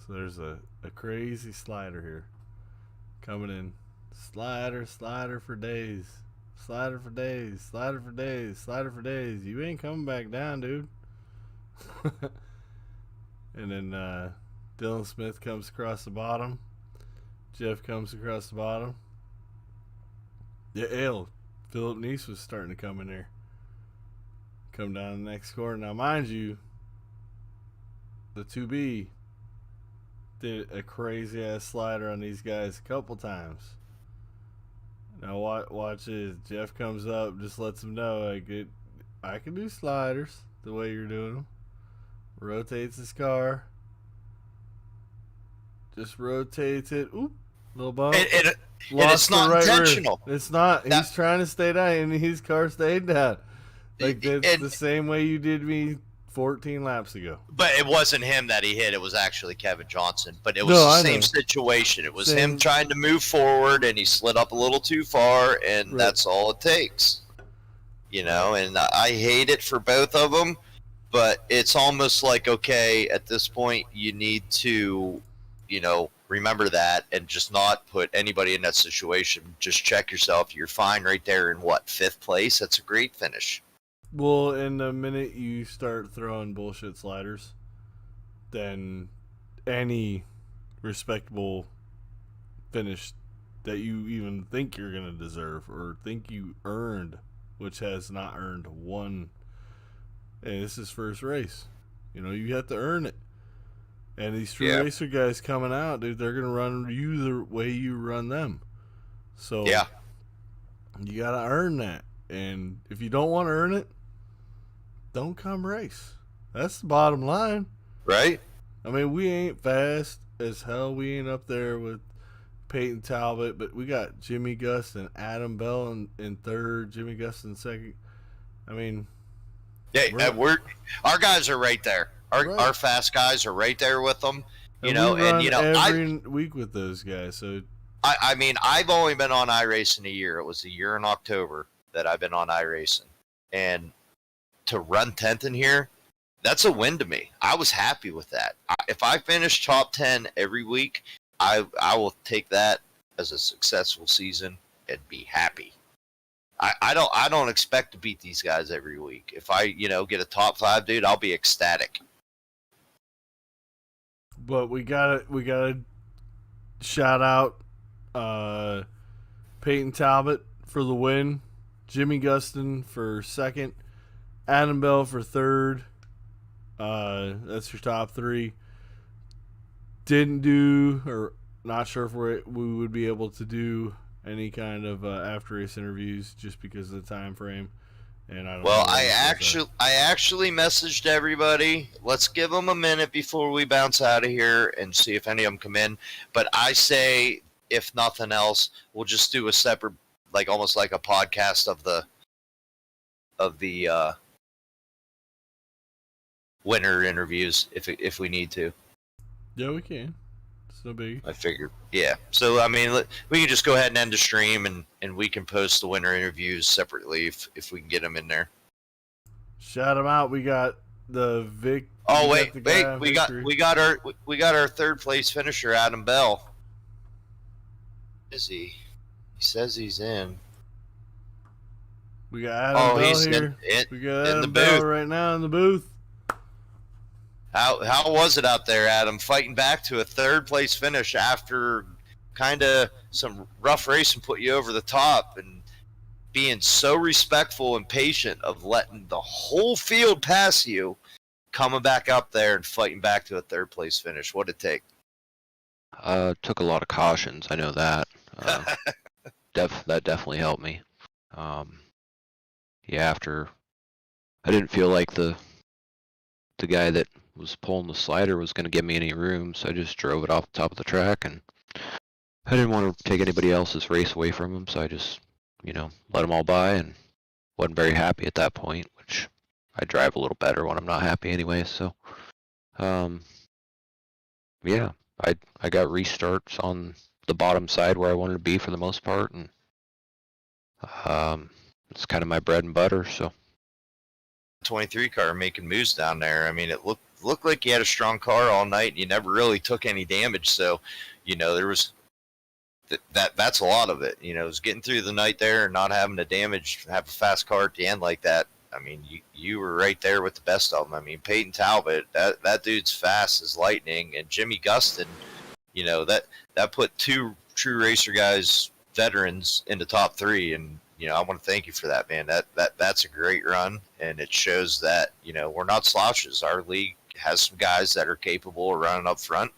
So there's a crazy slider here. Coming in. Slider for days. Slider for days. Slider for days. Slider for days. You ain't coming back down, dude. And then Dylan Smith comes across the bottom. Jeff comes across the bottom. Yeah, Philip Neese was starting to come in there. Come down the next corner. Now, mind you, the 2B did a crazy ass slider on these guys a couple times. Now watch this. Jeff comes up, just lets him know I can do sliders the way you're doing them. Rotates his car. Just rotates it. Oop, little bump. And it's not intentional. Rear. It's not. He's trying to stay down, and his car stayed down. Like that's the same way you did me 14 laps ago. But it wasn't him that he hit. It was actually Kevin Johnson. But it was the same situation. It was him trying to move forward, and he slid up a little too far, and that's all it takes. You know, and I hate it for both of them, but it's almost like, okay, at this point, you need to, you know, remember that and just not put anybody in that situation. Just check yourself. You're fine right there in, 5th place? That's a great finish. Well, in the minute you start throwing bullshit sliders, then any respectable finish that you even think you're going to deserve or think you earned, which has not earned one, and this is first race. You know, you have to earn it. And these True Racer guys coming out, dude, they're going to run you the way you run them. So you got to earn that. And if you don't want to earn it, don't come race. That's the bottom line. Right? I mean, we ain't fast as hell. We ain't up there with Peyton Talbot, but we got Jimmy Gust and Adam Bell in third, Jimmy Gust in second. I mean, our guys are right there. Our fast guys are right there with them. You know, and you know, every week with those guys. So I mean, I've only been on iRacing a year. It was a year in October that I've been on iRacing, and to run 10th in here, that's a win to me. I was happy with that. If I finish top 10 every week, I will take that as a successful season and be happy. I don't expect to beat these guys every week. If I, you know, get a top 5, dude, I'll be ecstatic. But we gotta shout out Peyton Talbot for the win, Jimmy Gustin for second, Adam Bell for third. That's your top 3. Didn't do, or not sure if we would be able to do any kind of after race interviews just because of the time frame And I don't Well, know where he goes I actually messaged everybody. Let's give them a minute before we bounce out of here and see if any of them come in. But I say, if nothing else, we'll just do a separate, like almost like a podcast of the winter interviews if we need to. Yeah, we can. It's no biggie. I figured. Yeah. So I mean, we can just go ahead and end the stream, and we can post the winter interviews separately if we can get them in there. Shout them out. We got the Vic. Oh we wait, got the guy on we Victory. got our third place finisher, Adam Bell. Is he? He says he's in. We got Adam Bell he's here. in We got in the Adam Bell booth. right now in the booth. How was it out there, Adam? Fighting back to a third place finish after kind of some rough racing put you over the top, and being so respectful and patient of letting the whole field pass you, coming back up there and fighting back to a third place finish. What'd it take? Took a lot of cautions. I know that. That definitely helped me. Yeah, after I didn't feel like the guy that was pulling the slider was going to give me any room, so I just drove it off the top of the track, and I didn't want to take anybody else's race away from him, so I just, let them all by, and wasn't very happy at that point, which I drive a little better when I'm not happy anyway, so, yeah, I got restarts on the bottom side where I wanted to be for the most part, and it's kind of my bread and butter, so. 23 car making moves down there. I mean, it looked like you had a strong car all night, and you never really took any damage. So, there was that's a lot of it. It was getting through the night there and not having to have a fast car at the end like that. I mean, you were right there with the best of them. I mean, Peyton Talbot, that dude's fast as lightning, and Jimmy Gustin, that put two true racer guys, veterans, in the top three, and I want to thank you for that, man. That's a great run, and it shows that we're not slouches. Our league has some guys that are capable of running up front,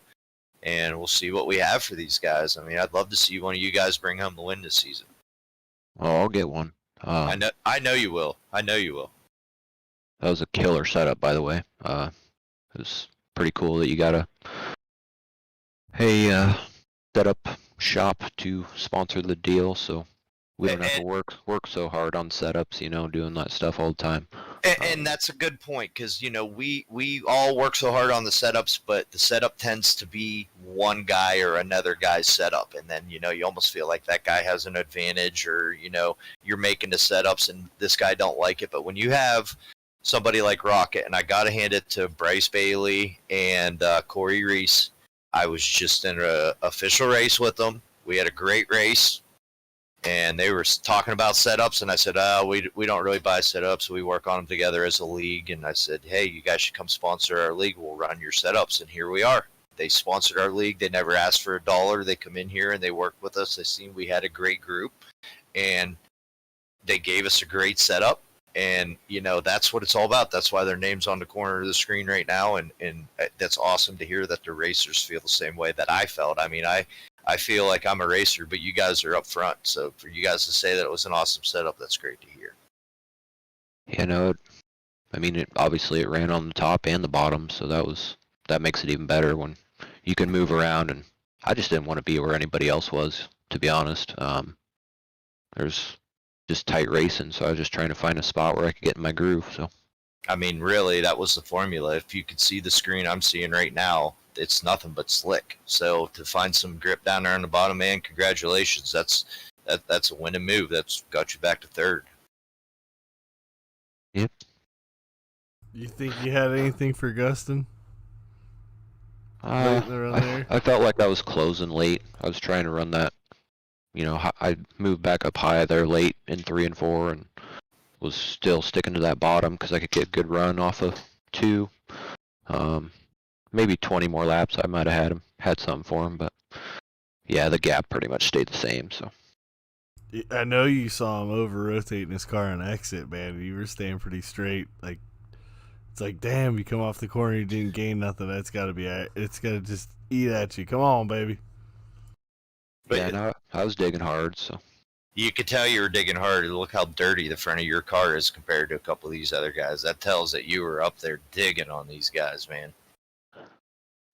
and we'll see what we have for these guys. I mean, I'd love to see one of you guys bring home the win this season. Oh, I'll get one. I know you will. I know you will. That was a killer setup, by the way. It was pretty cool that you got a setup shop to sponsor the deal, so we don't have to work so hard on setups, doing that stuff all the time. And that's a good point, because we all work so hard on the setups, but the setup tends to be one guy or another guy's setup, and then you almost feel like that guy has an advantage, or you're making the setups and this guy don't like it. But when you have somebody like Rocket, and I gotta hand it to Bryce Bailey and Corey Reese, I was just in an official race with them. We had a great race. And they were talking about setups, and I said, we don't really buy setups. We work on them together as a league. And I said, hey, you guys should come sponsor our league. We'll run your setups. And here we are. They sponsored our league. They never asked for $1. They come in here and they work with us. They seen we had a great group, and they gave us a great setup. And, that's what it's all about. That's why their name's on the corner of the screen right now. And that's awesome to hear that the racers feel the same way that I felt. I mean, I feel like I'm a racer, but you guys are up front. So for you guys to say that it was an awesome setup, that's great to hear. Obviously it ran on the top and the bottom, so that makes it even better when you can move around. And I just didn't want to be where anybody else was, to be honest. There's just tight racing, so I was just trying to find a spot where I could get in my groove. So, I mean, really, that was the formula. If you could see the screen I'm seeing right now, it's nothing but slick. So to find some grip down there on the bottom, man, congratulations. That's a winning move. That's got you back to third. Yep. You think you had anything for Gustin? Late in the run there? I felt like I was closing late. I was trying to run that. I moved back up high there late in 3 and 4, and was still sticking to that bottom because I could get a good run off of 2. Maybe 20 more laps I might have had something for him, but yeah, the gap pretty much stayed the same. So I know you saw him over rotating his car on exit, man. You were staying pretty straight. Like, it's like, damn, you come off the corner, you didn't gain nothing. It's got to just eat at you. Come on, baby. But yeah, no, I was digging hard. So You could tell you were digging hard. Look how dirty the front of your car is compared to a couple of these other guys. That tells that you were up there digging on these guys, man.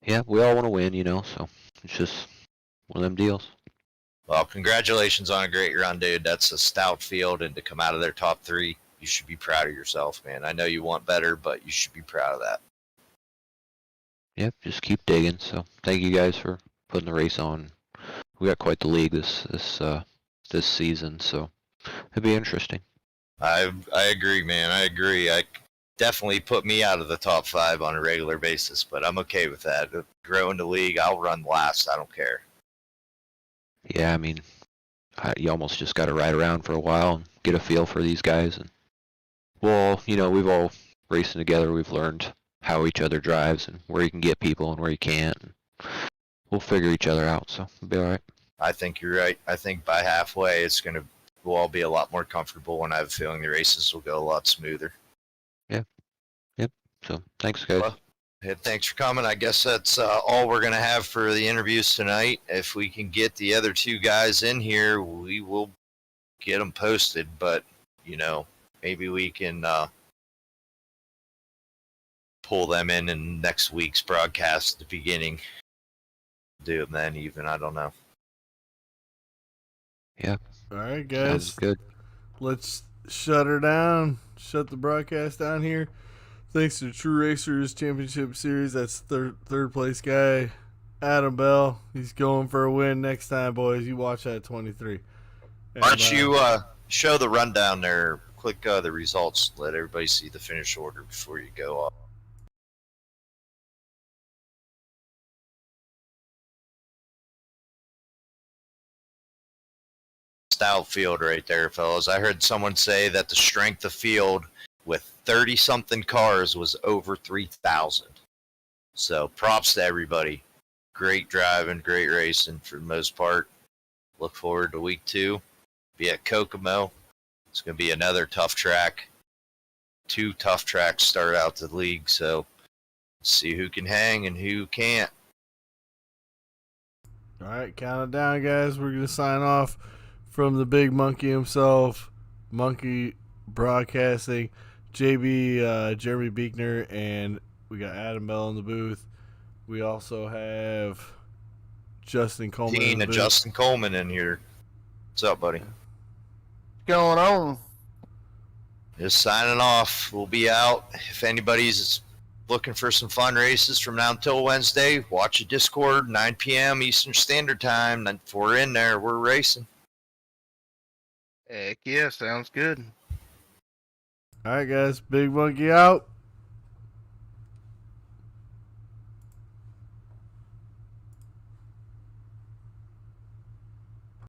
Yeah, we all want to win, so it's just one of them deals. Well, congratulations on a great run, dude. That's a stout field, and to come out of their top 3, you should be proud of yourself, man. I know you want better, but you should be proud of that. Yep, just keep digging. So thank you guys for putting the race on. We got quite the league this season, so it'll be interesting. I agree, man. I agree. I definitely put me out of the top 5 on a regular basis, but I'm okay with that. Growing the league, I'll run last. I don't care. Yeah, I mean, you almost just got to ride around for a while and get a feel for these guys. And well, we've all racing together. We've learned how each other drives and where you can get people and where you can't. And we'll figure each other out, so it'll be all right. I think you're right. I think by halfway, we'll all be a lot more comfortable, and I have a feeling the races will go a lot smoother. Yeah. Yep. So thanks, guys. Well, hey, thanks for coming. I guess that's all we're going to have for the interviews tonight. If we can get the other 2 guys in here, we will get them posted. But, maybe we can pull them in next week's broadcast at the beginning. Do them then even. I don't know. Yeah. All right, guys. Sounds good. Let's shut her down. Shut the broadcast down here. Thanks to True Racers Championship Series. That's third place guy, Adam Bell. He's going for a win next time, boys. You watch that 23. And, Why don't you show the rundown there? Click the results. Let everybody see the finish order before you go off. Stout field right there, fellas. I heard someone say that the strength of field with 30-something cars was over 3,000. So props to everybody. Great driving, great racing for the most part. Look forward to week 2. Be at Kokomo. It's going to be another tough track. 2 tough tracks start out the league, so see who can hang and who can't. All right, count it down, guys. We're going to sign off from the big monkey himself, Monkey Broadcasting, JB, Jeremy Beekner, and we got Adam Bell in the booth. We also have Justin Coleman. Dean and Justin Coleman in here. What's up, buddy? What's going on? Just signing off. We'll be out. If anybody's looking for some fun races from now until Wednesday, watch the Discord, 9 p.m. Eastern Standard Time. If we're in there, we're racing. Heck yeah, sounds good. All right, guys. Big monkey out.